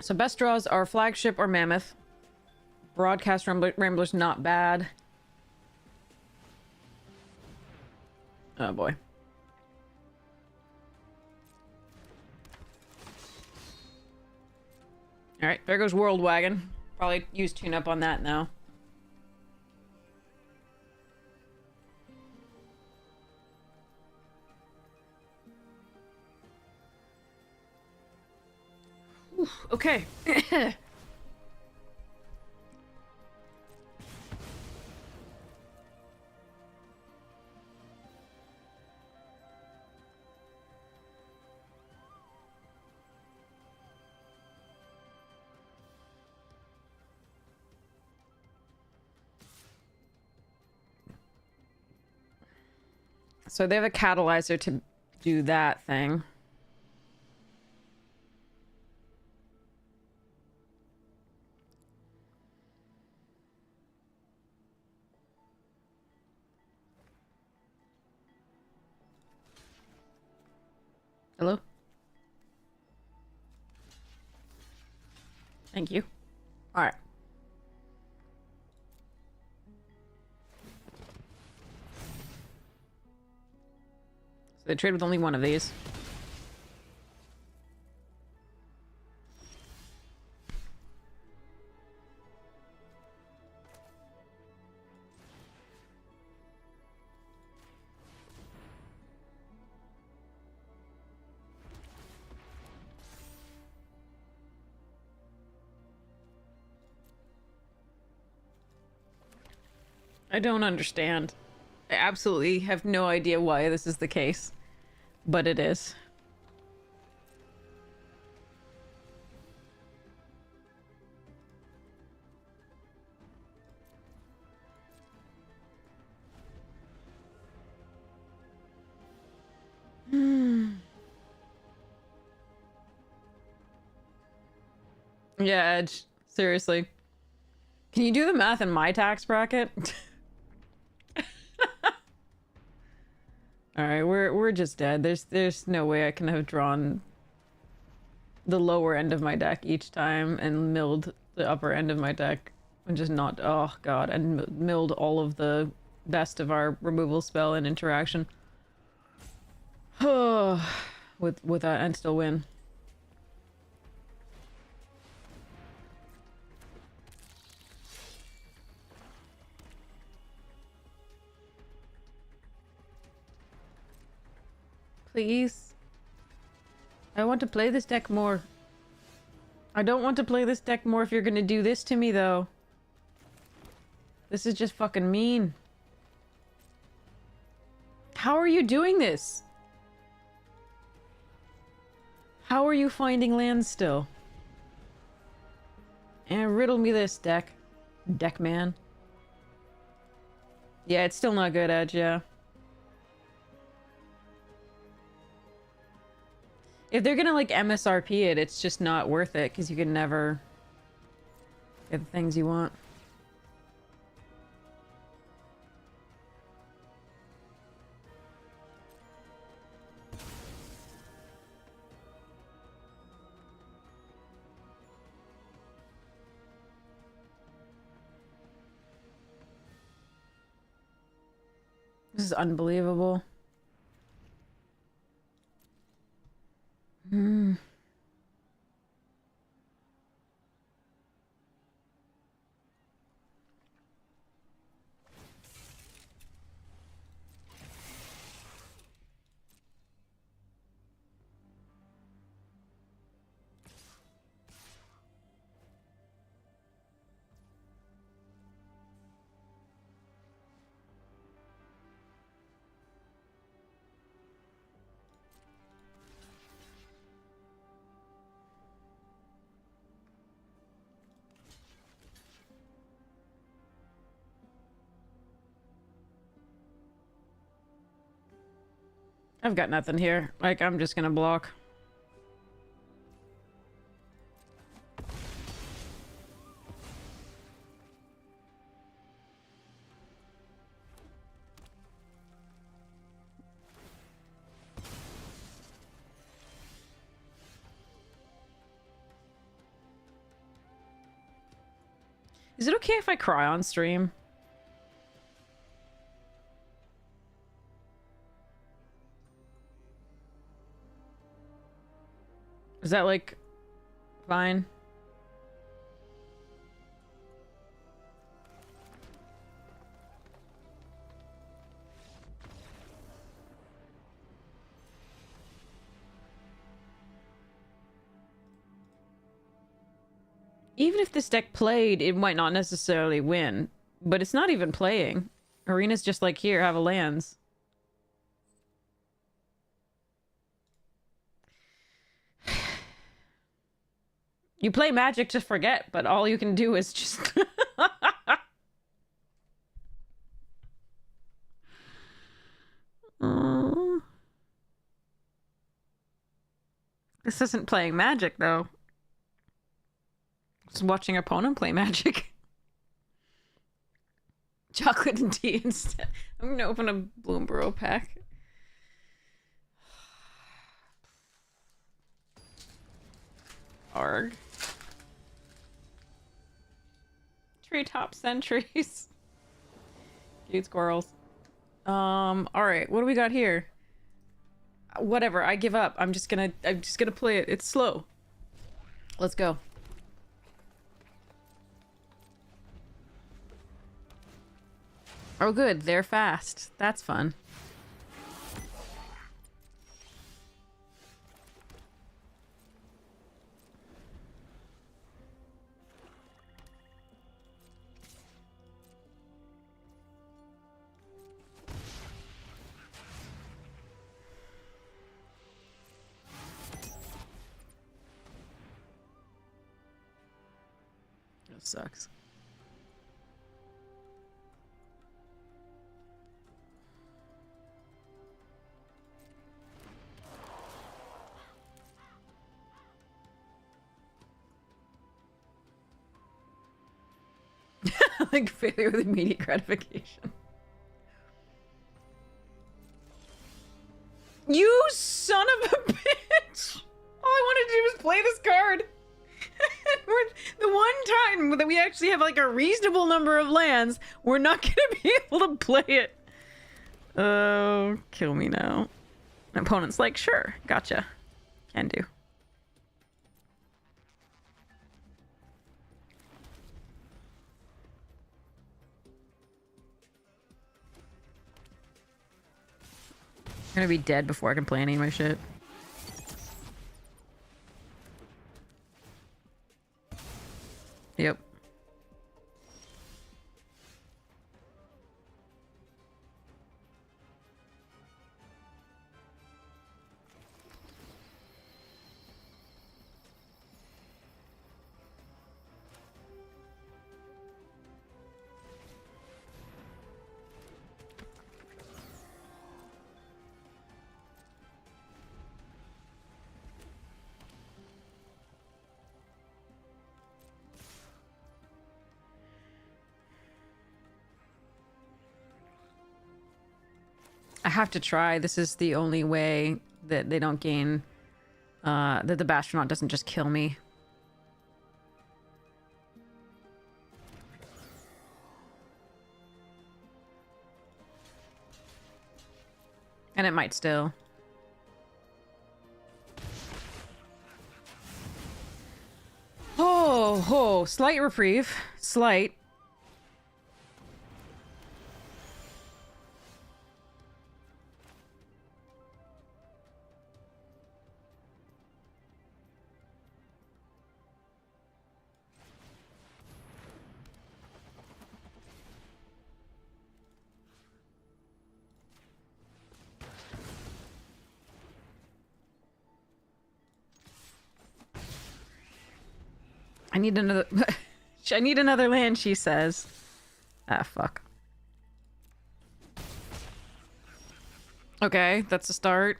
So best draws are Flagship or Mammoth. Broadcast Rambler's not bad. Oh boy. Alright, there goes World Wagon. Probably use tune up on that now. Oof, okay. So they have a catalyzer to do that thing. Hello? Thank you. Alright. So they trade with only one of these. I don't understand. I absolutely have no idea why this is the case, but it is. Yeah, Edge. Seriously. Can you do the math in my tax bracket? Alright, we're just dead. There's no way I can have drawn the lower end of my deck each time and milled the upper end of my deck and just not, oh god, and milled all of the best of our removal spell and interaction. with that and still win. Please. I want to play this deck more. I don't want to play this deck more if you're gonna do this to me, though. This is just fucking mean. How are you doing this? How are you finding lands still? And riddle me this, deck. Deck man. Yeah, it's still not good, Edge, yeah. If they're gonna, like, MSRP it, it's just not worth it, because you can never get the things you want. This is unbelievable. Hmm. I've got nothing here. Like, I'm just gonna block. Is it okay if I cry on stream? Is that, like, fine? Even if this deck played, it might not necessarily win. But it's not even playing. Arena's just like, here, have a lands. You play Magic to forget, but all you can do is just... This isn't playing Magic, though. Just watching opponent play Magic. Chocolate and tea instead. I'm gonna open a Bloomborough pack. Arg. Treetop sentries. Cute squirrels. Alright, what do we got here? Whatever, I give up. I'm just gonna play it. It's slow. Let's go. Oh good, they're fast. That's fun. That sucks. Like failure with immediate gratification. You son of a bitch! All I wanted to do was play this card. The one time that we actually have like a reasonable number of lands, we're not gonna be able to play it. Oh, kill me now. My opponent's like, sure, gotcha. Can do. I'm gonna be dead before I can play any of my shit. Yep. I have to try. This is the only way that they don't gain, that the Bastronaut doesn't just kill me. And it might still. Oh, slight reprieve. Slight. I need another... I need another land, she says. Ah, fuck. Okay, that's a start.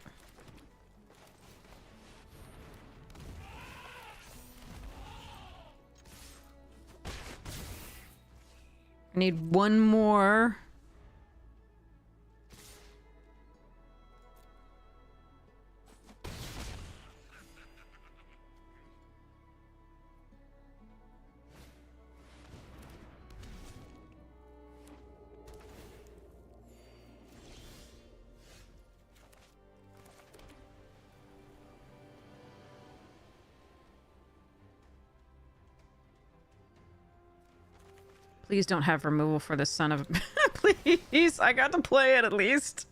I need one more. Please don't have removal for the son of... Please, I got to play it at least.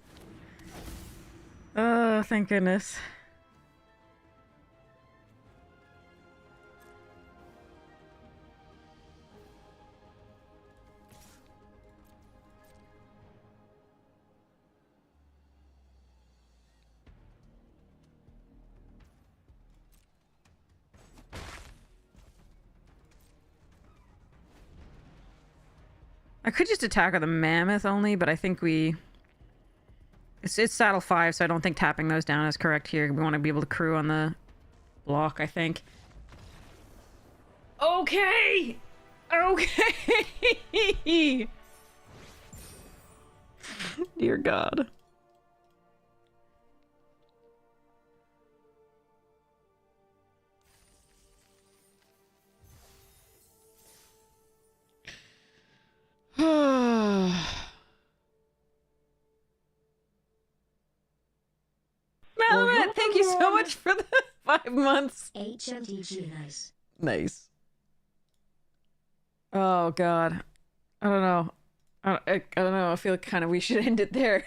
Oh, thank goodness. I could just attack with a mammoth only, but I think we... It's saddle 5, so I don't think tapping those down is correct here. We want to be able to crew on the block, I think. Okay! Okay! Dear God. Malamet, thank you so much for the 5 months. HMTG, nice. Nice. Oh God, I don't know. I don't know. I feel kind of we should end it there.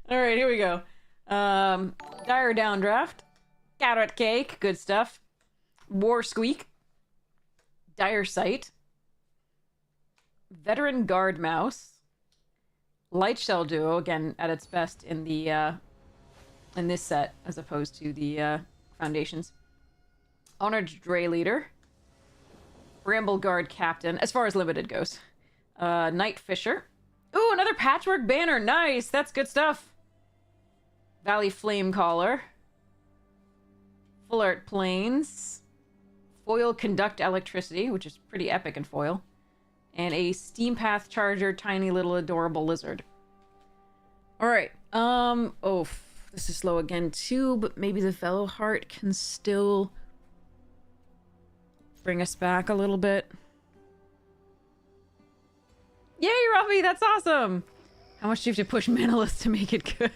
All right, here we go. Dire Downdraft, Carrot Cake, good stuff. War Squeak, Dire Sight, Veteran Guard Mouse, Light Shell Duo, again at its best in the in this set as opposed to the Foundations. Honored Dray Leader, Bramble Guard Captain, as far as limited goes. Night Fisher. Ooh, another Patchwork Banner, nice, that's good stuff. Valley Flame Caller, Full Art Plains, Foil Conduct Electricity, which is pretty epic in foil. And a Steam Path Charger, tiny little adorable lizard. Alright, oh, This is slow again too, but maybe the fellow heart can still bring us back a little bit. Yay, Ruffy, that's awesome! How much do you have to push Manalith to make it good?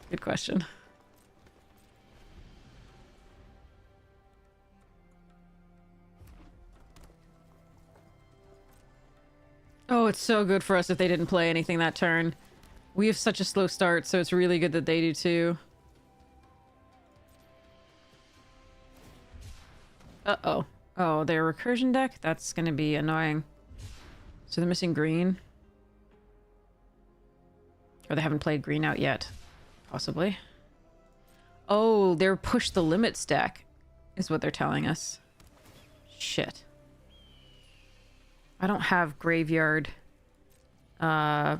Good question. Oh, it's so good for us if they didn't play anything that turn. We have such a slow start, so it's really good that they do too. Uh-oh. Oh, their recursion deck? That's gonna be annoying. So they're missing green? Or they haven't played green out yet. Possibly. Oh, they're push the limits deck, is what they're telling us. Shit. I don't have graveyard. I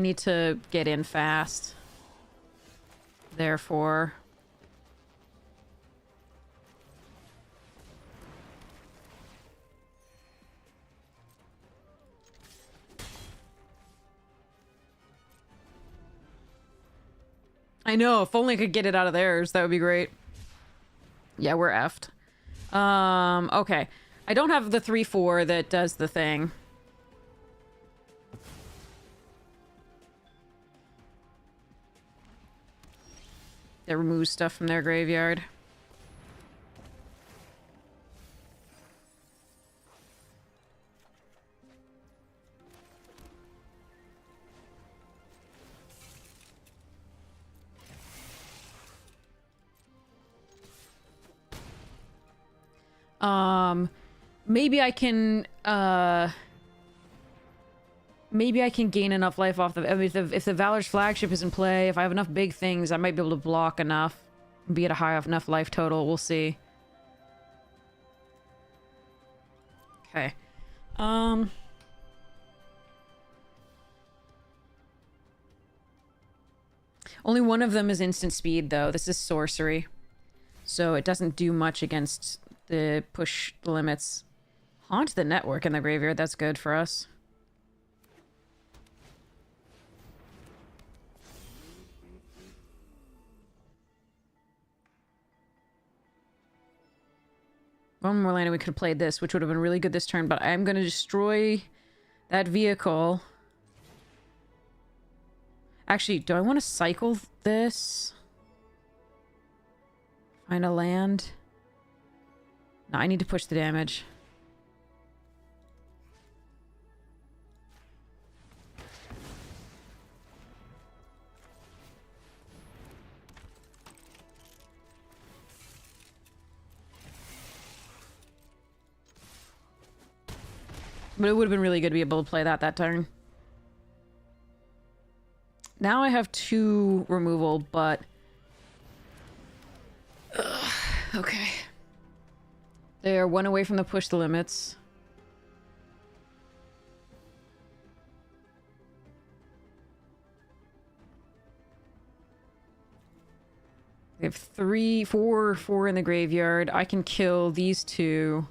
need to get in fast. Therefore... I know, if only I could get it out of theirs, that would be great. Yeah, we're effed. Okay. I don't have the 3/4 that does the thing. That removes stuff from their graveyard. Maybe I can, maybe I can gain enough life off the... I mean, if the Valor's flagship is in play, if I have enough big things, I might be able to block enough. Be at a high enough life total. We'll see. Okay. Only one of them is instant speed, though. This is sorcery. So it doesn't do much against the push limits. Haunt the network in the graveyard. That's good for us. One more land and we could have played this, which would have been really good this turn, but I'm going to destroy that vehicle. Actually, do I want to cycle this? Find a land? No, I need to push the damage. But it would have been really good to be able to play that turn. Now I have 2 removal, but... Ugh, okay. They are 1 away from the push the limits. They have 4 in the graveyard. I can kill these 2.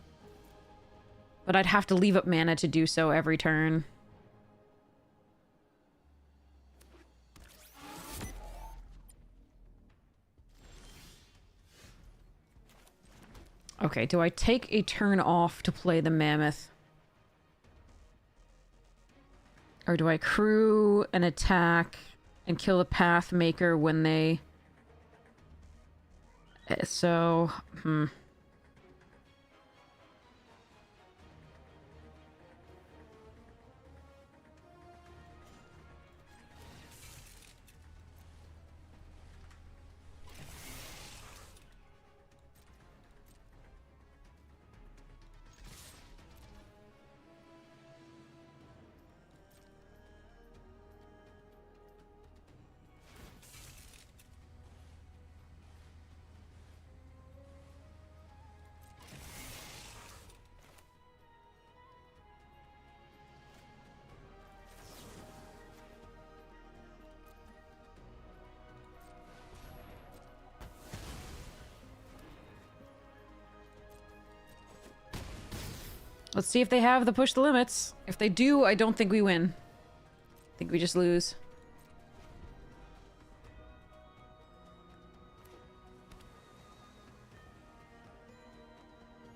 But I'd have to leave up mana to do so every turn. Okay, do I take a turn off to play the Mammoth? Or do I crew an attack and kill the Pathmaker when they... So, Let's see if they have the push the limits. If they do, I don't think we win. I think we just lose.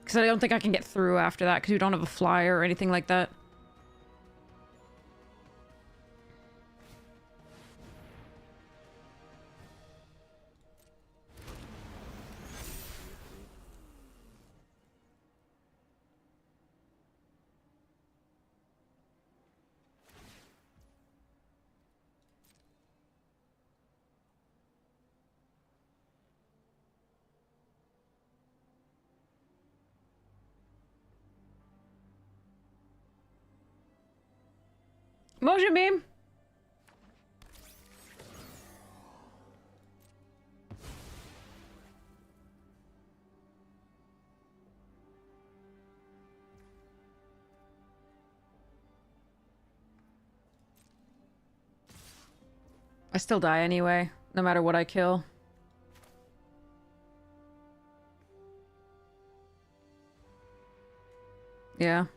Because I don't think I can get through after that because we don't have a flyer or anything like that. Motion beam! I still die anyway, no matter what I kill. Yeah.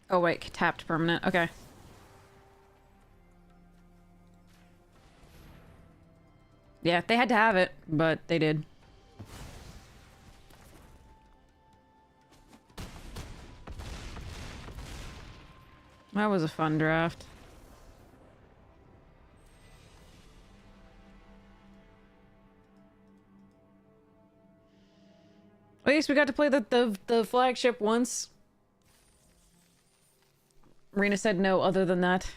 Oh wait, tapped permanent. Okay. Yeah, they had to have it, but they did. That was a fun draft. At least we got to play the flagship once. Marina said no other than that.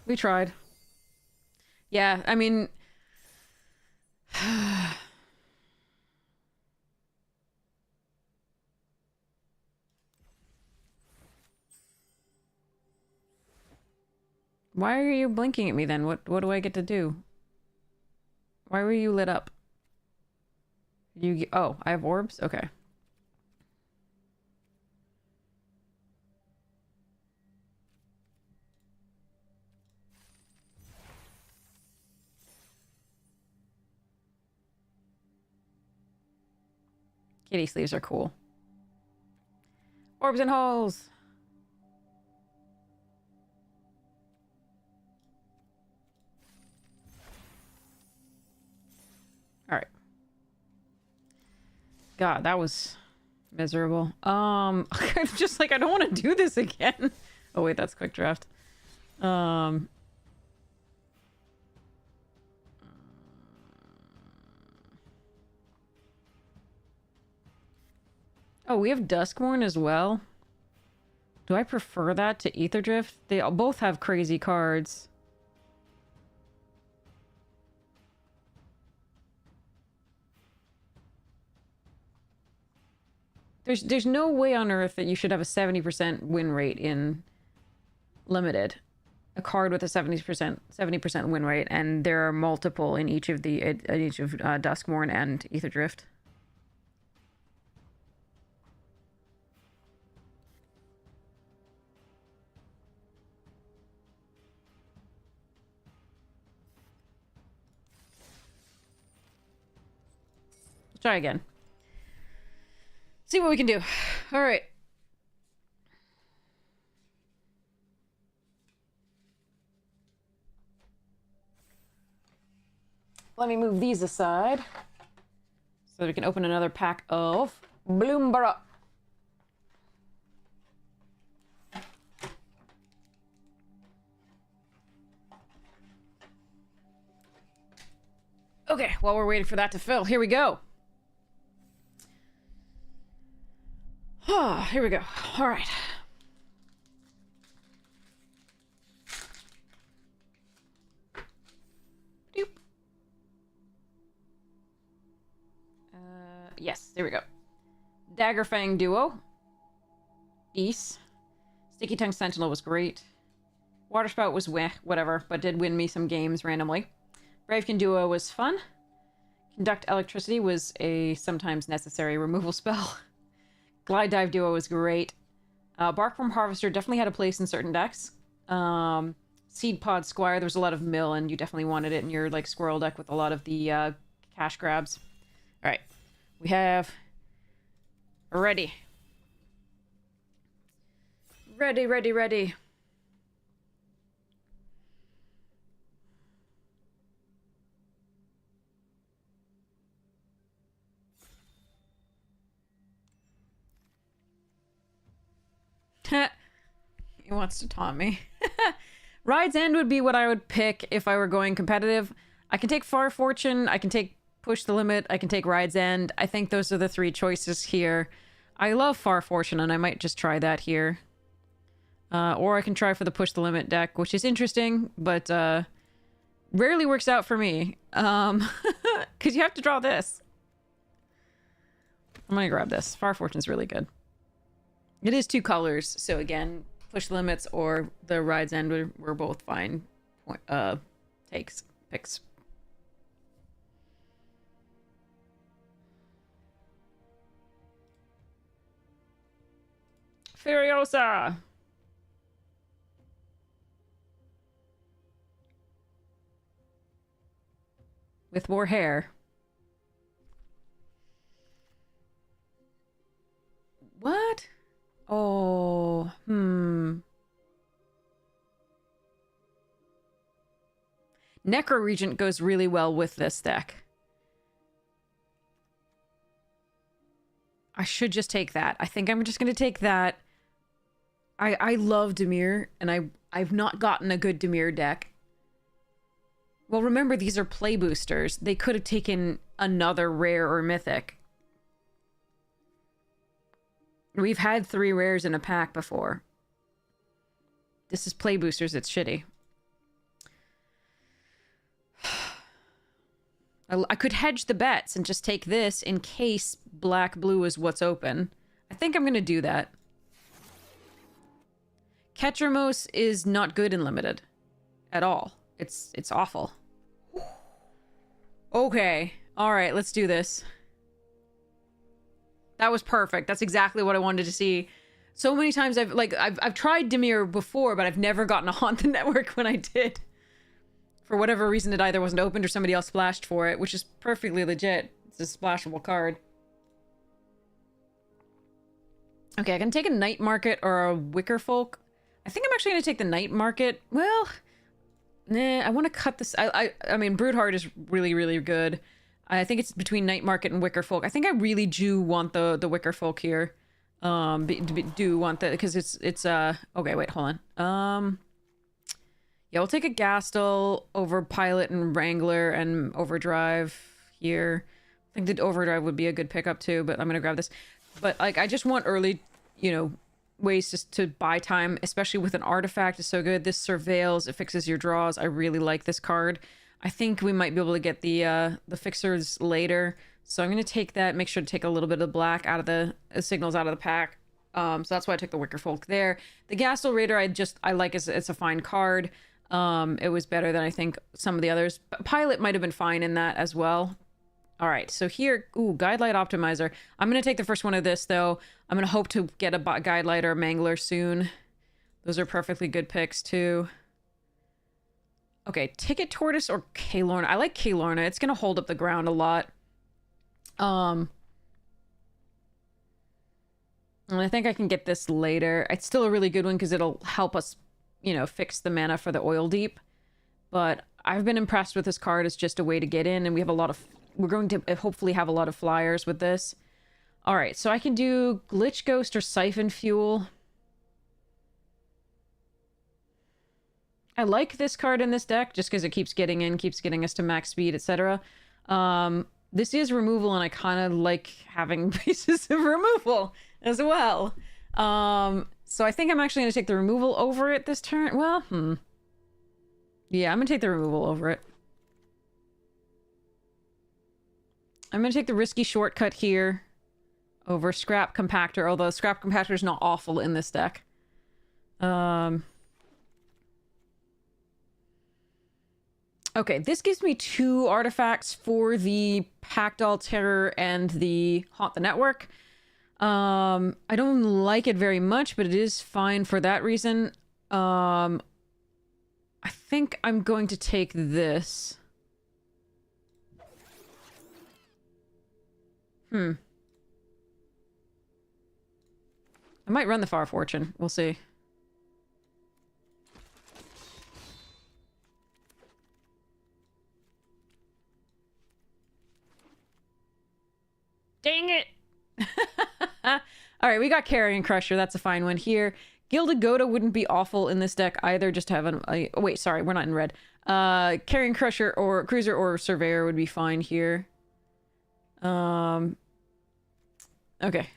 We tried. Yeah, I mean... Why are you blinking at me then? What do I get to do? Why were you lit up? Oh, I have orbs? Okay. Kitty sleeves are cool. Orbs and holes! Alright. God, that was miserable. I'm just like, I don't want to do this again. Oh wait, that's quick draft. Oh, we have Duskmourn as well. Do I prefer that to Aetherdrift? They both have crazy cards. There's no way on earth that you should have a 70% win rate in Limited. A card with a 70% win rate, and there are multiple in each of Duskmourn and Aetherdrift. Try again. See what we can do. All right. Let me move these aside so that we can open another pack of Bloomborough. Okay, while we're waiting for that to fill, here we go. Here we go. All right. Doop. Yes, there we go. Daggerfang Duo. East. Sticky Tongue Sentinel was great. Waterspout was whatever, but did win me some games randomly. Bravekin Duo was fun. Conduct Electricity was a sometimes necessary removal spell. Glide Dive Duo was great. Barkworm Harvester definitely had a place in certain decks. Seed Pod Squire. There was a lot of mill, and you definitely wanted it in your like squirrel deck with a lot of the cash grabs. All right, we have ready. Ready. He wants to taunt me. Ride's End would be what I would pick if I were going competitive. I can take Far Fortune, I can take Push the Limit, I can take Ride's End. I think those are the three choices here. I love Far Fortune, and I might just try that here. Or I can try for the Push the Limit deck, which is interesting, but rarely works out for me. Because you have to draw this. I'm gonna grab this. Far Fortune's really good. It is 2 colors, so again, Push the Limits or the Ride's End were both fine picks. Furiosa! With more hair. What? Oh, Necro Regent goes really well with this deck. I should just take that. I think I'm just going to take that. I love Dimir, and I've not gotten a good Dimir deck. Well, remember, these are play boosters. They could have taken another rare or mythic. We've had 3 rares in a pack before. This is play boosters. It's shitty. I could hedge the bets and just take this in case black-blue is what's open. I think I'm going to do that. Ketramos is not good in Limited. At all. It's awful. Okay. Alright, let's do this. That was perfect. That's exactly what I wanted to see. So many times I've tried Dimir before, but I've never gotten a Haunt the Network when I did. For whatever reason, it either wasn't opened or somebody else splashed for it, which is perfectly legit. It's a splashable card. Okay, I can take a Night Market or a Wicker Folk. I think I'm actually going to take the Night Market. Well, nah, I want to cut this. I mean, Broodheart is really, really good. I think it's between Night Market and Wicker Folk. I think I really do want the Wicker Folk here. Do want that because it's okay, wait, hold on. Yeah, we'll take a Gastel over Pilot and Wrangler and Overdrive here. I think that Overdrive would be a good pickup too, but I'm gonna grab this. But like, I just want early, ways just to buy time, especially with an artifact is so good. This Surveils, it fixes your draws. I really like this card. I think we might be able to get the fixers later. So I'm gonna take that, make sure to take a little bit of black out of the signals out of the pack. So that's why I took the Wicker Folk there. The Gastel Raider, I like it's a fine card. It was better than I think some of the others. Pilot might have been fine in that as well. All right, so here, Guidelight Optimizer. I'm going to take the first one of this, though. I'm going to hope to get a Guidelight or a Mangler soon. Those are perfectly good picks, too. Okay, Ticket Tortoise or Kalorna. I like Kalorna. It's going to hold up the ground a lot. And I think I can get this later. It's still a really good one because it'll help us, fix the mana for the Oil Deep. But I've been impressed with this card as just a way to get in, and we're going to hopefully have a lot of flyers with this. All right, so I can do Glitch Ghost or Siphon Fuel. I like this card in this deck just because it keeps getting us to max speed, etc. This is removal, and I kind of like having pieces of removal as well. So I think I'm actually going to take the removal over it this turn. Well, yeah, I'm going to take the removal over it. I'm going to take the risky shortcut here over Scrap Compactor, although Scrap Compactor is not awful in this deck. Okay, this gives me 2 artifacts for the Pact Alter and the Haunt the Network. I don't like it very much, but it is fine for that reason. I I think I'm going to take this. I might run the Far Fortune. We'll see. Dang it! Alright, we got Carrion Crusher. That's a fine one here. Gilded Goda wouldn't be awful in this deck either, just to have oh, wait, sorry, we're not in red. Carrion Crusher or Cruiser or Surveyor would be fine here. Okay.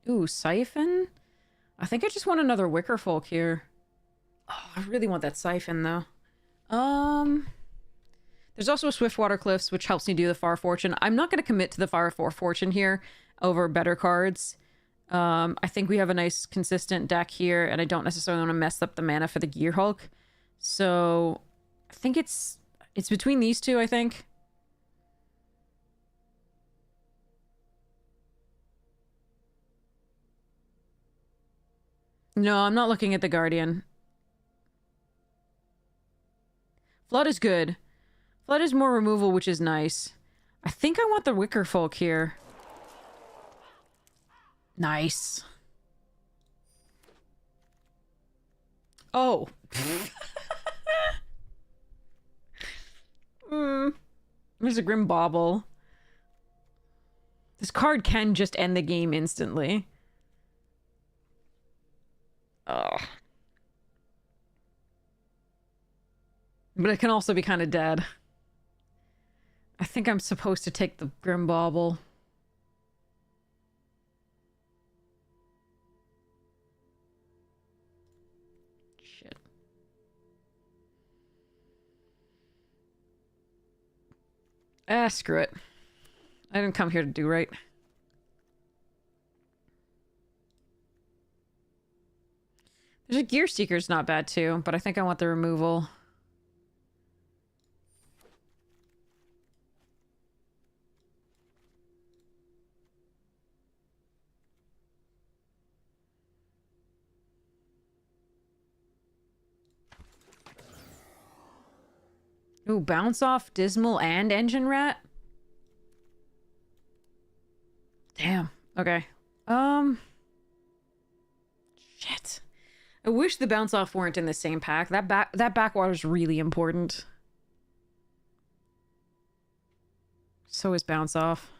Ooh, Siphon? I think I just want another Wicker Folk here. Oh, I really want that Siphon, though. There's also a Swiftwater Cliffs, which helps me do the Far Fortune. I'm not going to commit to the Far Fortune here over better cards. I think we have a nice, consistent deck here, and I don't necessarily want to mess up the mana for the Gear Hulk. So, I think it's between these two, I think. No, I'm not looking at the Guardian. Flood is good. Flood is more removal, which is nice. I think I want the Wicker Folk here. Nice. Oh. There's a Grim Bauble. This card can just end the game instantly. Ugh. But it can also be kind of dead. I think I'm supposed to take the Grim Bauble. Shit. Ah, screw it. I didn't come here to do right. There's a Gear Seeker's not bad too, but I think I want the removal. Ooh, Bounce Off, Dismal, and Engine Rat? Damn. Okay. Shit. I wish the Bounce Off weren't in the same pack. That backwater is really important. So is Bounce Off.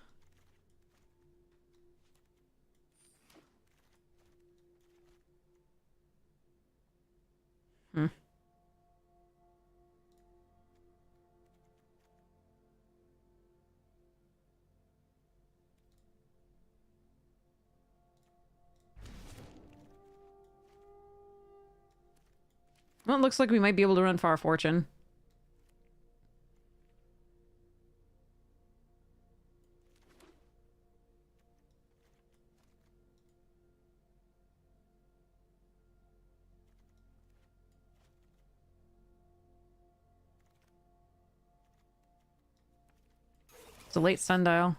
Well, it looks like we might be able to run Far Fortune. It's a late sundial.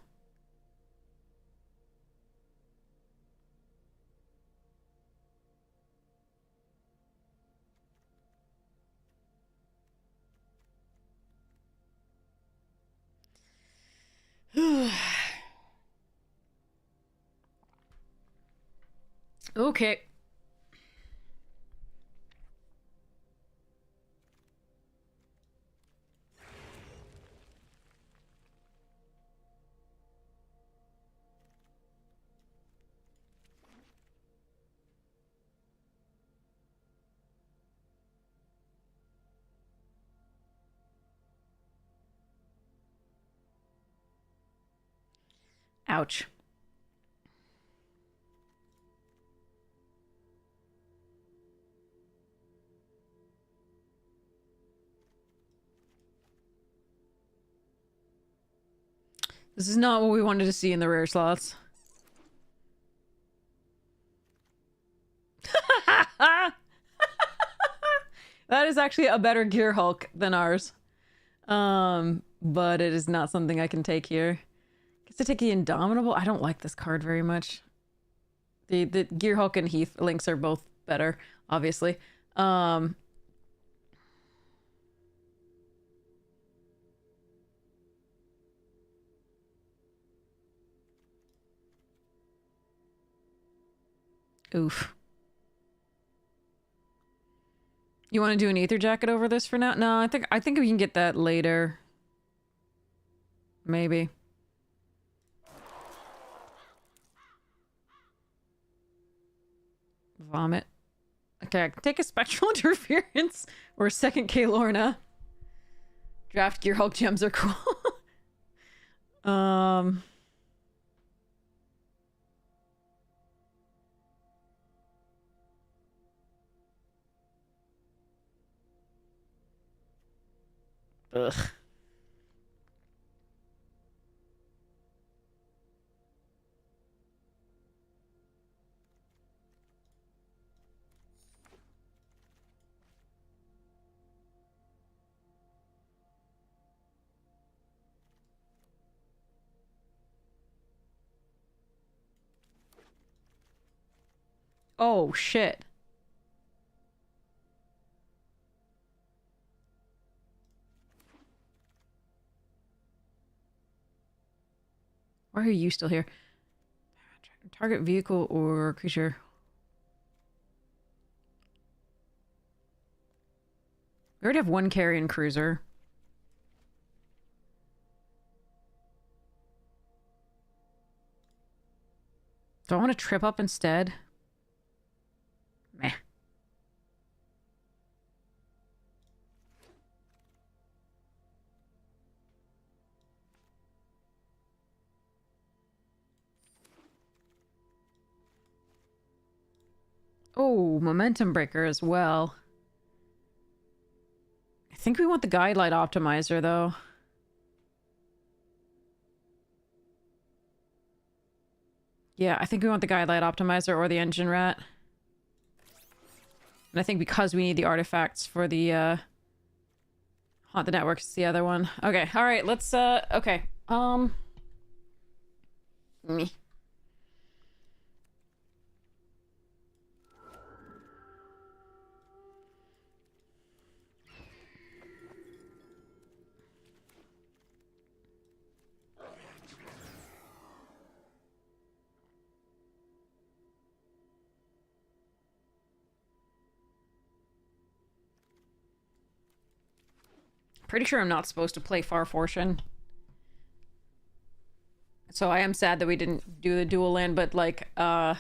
Okay. Ouch. This is not what we wanted to see in the rare slots. That is actually a better Gear Hulk than ours. But it is not something I can take here. Guess to take the Indomitable? I don't like this card very much. The Gear Hulk and Heath links are both better, obviously. Um, oof. You want to do an ether jacket over this for now? No, I think we can get that later. Maybe. Vomit. Okay, I can take a spectral interference or a second K Lorna. Draft gear Hulk gems are cool. um Ugh. Oh shit. Why are you still here? Target vehicle or creature. We already have one carrion cruiser. Do I want to trip up instead? Meh. Oh, momentum breaker as well. I think we want the guide light optimizer though. Yeah, I think we want the guide light optimizer or the engine rat. And I think because we need the artifacts for the haunt the networks, it's the other one. Okay, all right, let's okay. Me. Pretty sure I'm not supposed to play Far Fortune. So I am sad that we didn't do the dual land, but like um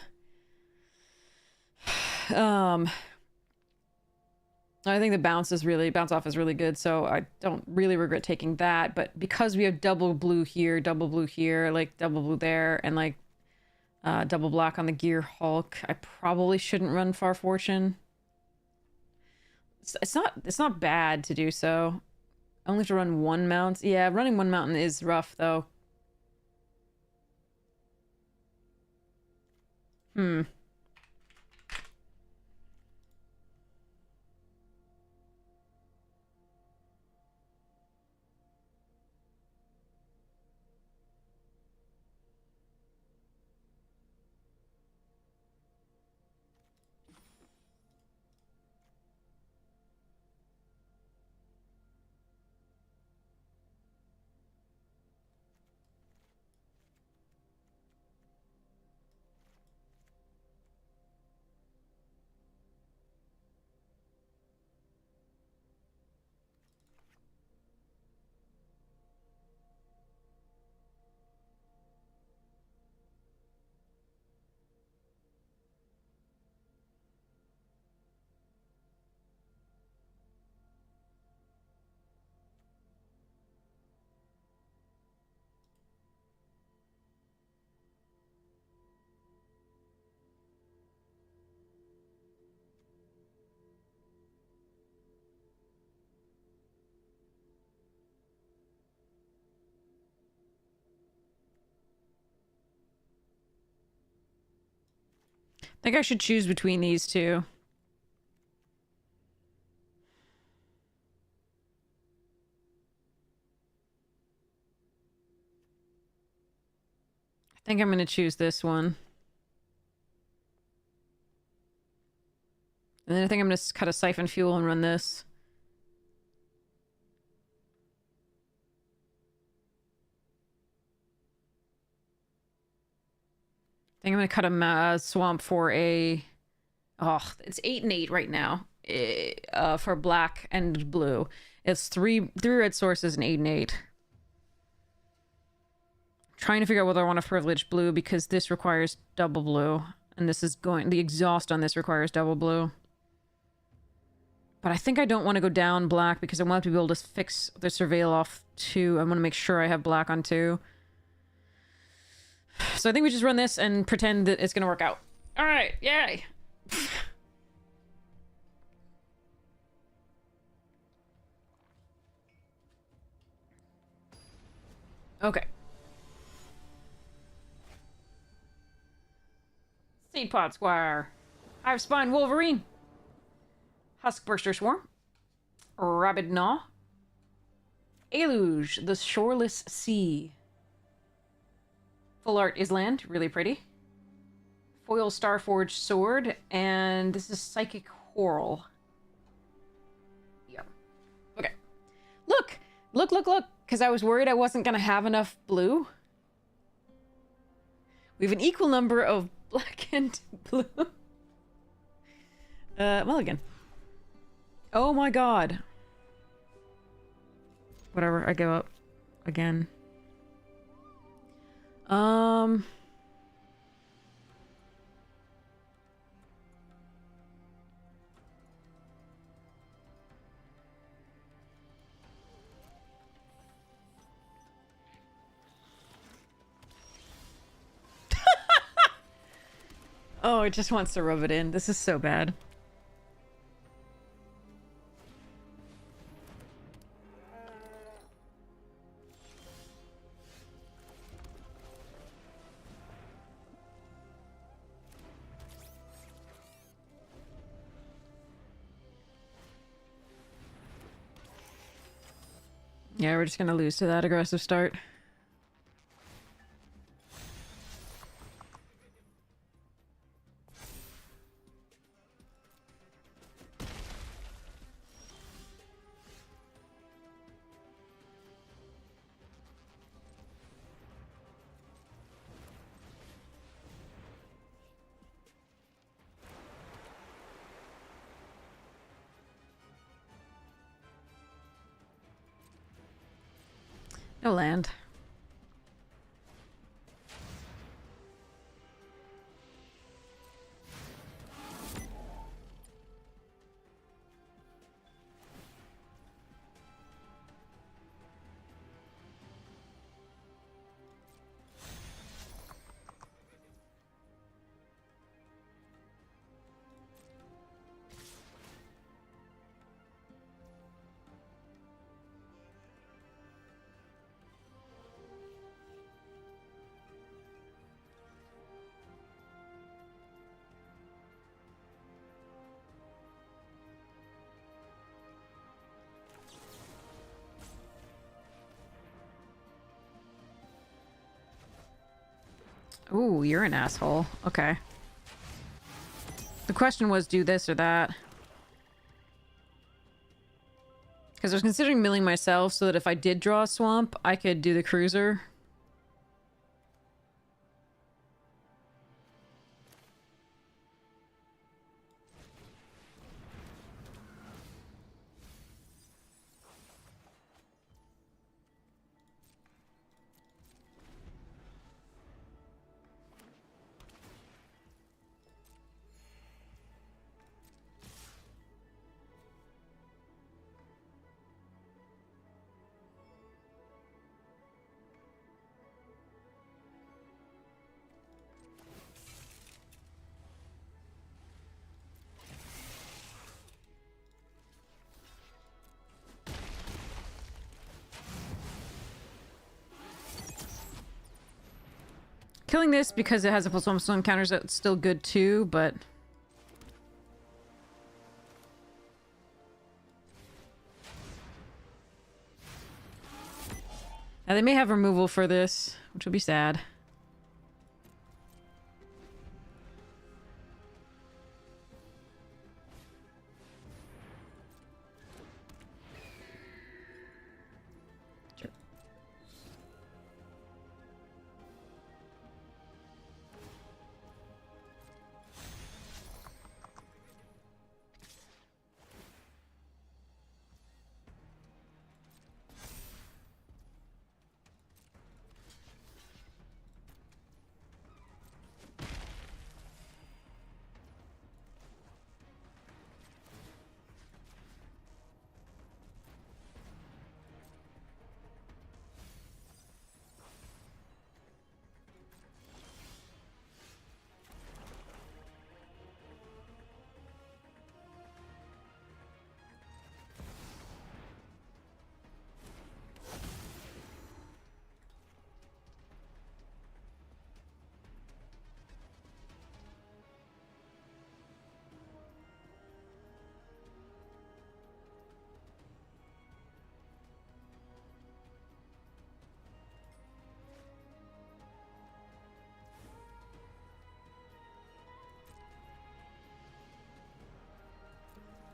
I think the bounce off is really good, so I don't really regret taking that, but because we have double blue here, like double blue there, and like double black on the gear Hulk, I probably shouldn't run Far Fortune. It's not bad to do so. I only have to run one mount. Yeah, running one mountain is rough though. Hmm. I think I should choose between these two. I think I'm gonna choose this one. And then I think I'm gonna cut a siphon fuel and run this. I think I'm gonna cut a swamp for a... Oh, it's 8 and 8 right now. For black and blue. It's three red sources and 8 and 8. Trying to figure out whether I want to privilege blue because this requires double blue. And this is going... The exhaust on this requires double blue. But I think I don't want to go down black because I want to be able to fix the surveil off 2. I want to make sure I have black on 2. So I think we just run this and pretend that it's going to work out. Alright, yay! Okay. Seed Pod Squire. Hive Spine Wolverine. Huskburster Swarm. Rabid Gnaw. Eluge, the Shoreless Sea. Full art is land, really pretty. Foil Starforged Sword, and this is Psychic Coral. Yep. Okay. Look! Look, look, look! Because I was worried I wasn't going to have enough blue. We have an equal number of black and blue. Mulligan. Oh my god. Whatever, I give up. Again. Oh, it just wants to rub it in. This is so bad. Yeah, we're just gonna lose to that aggressive start. No land. Ooh, you're an asshole. Okay. The question was do this or that. Because I was considering milling myself so that if I did draw a swamp, I could do the cruiser. Killing this because it has a +1/+1 counters that's still good too, but... Now they may have removal for this, which will be sad.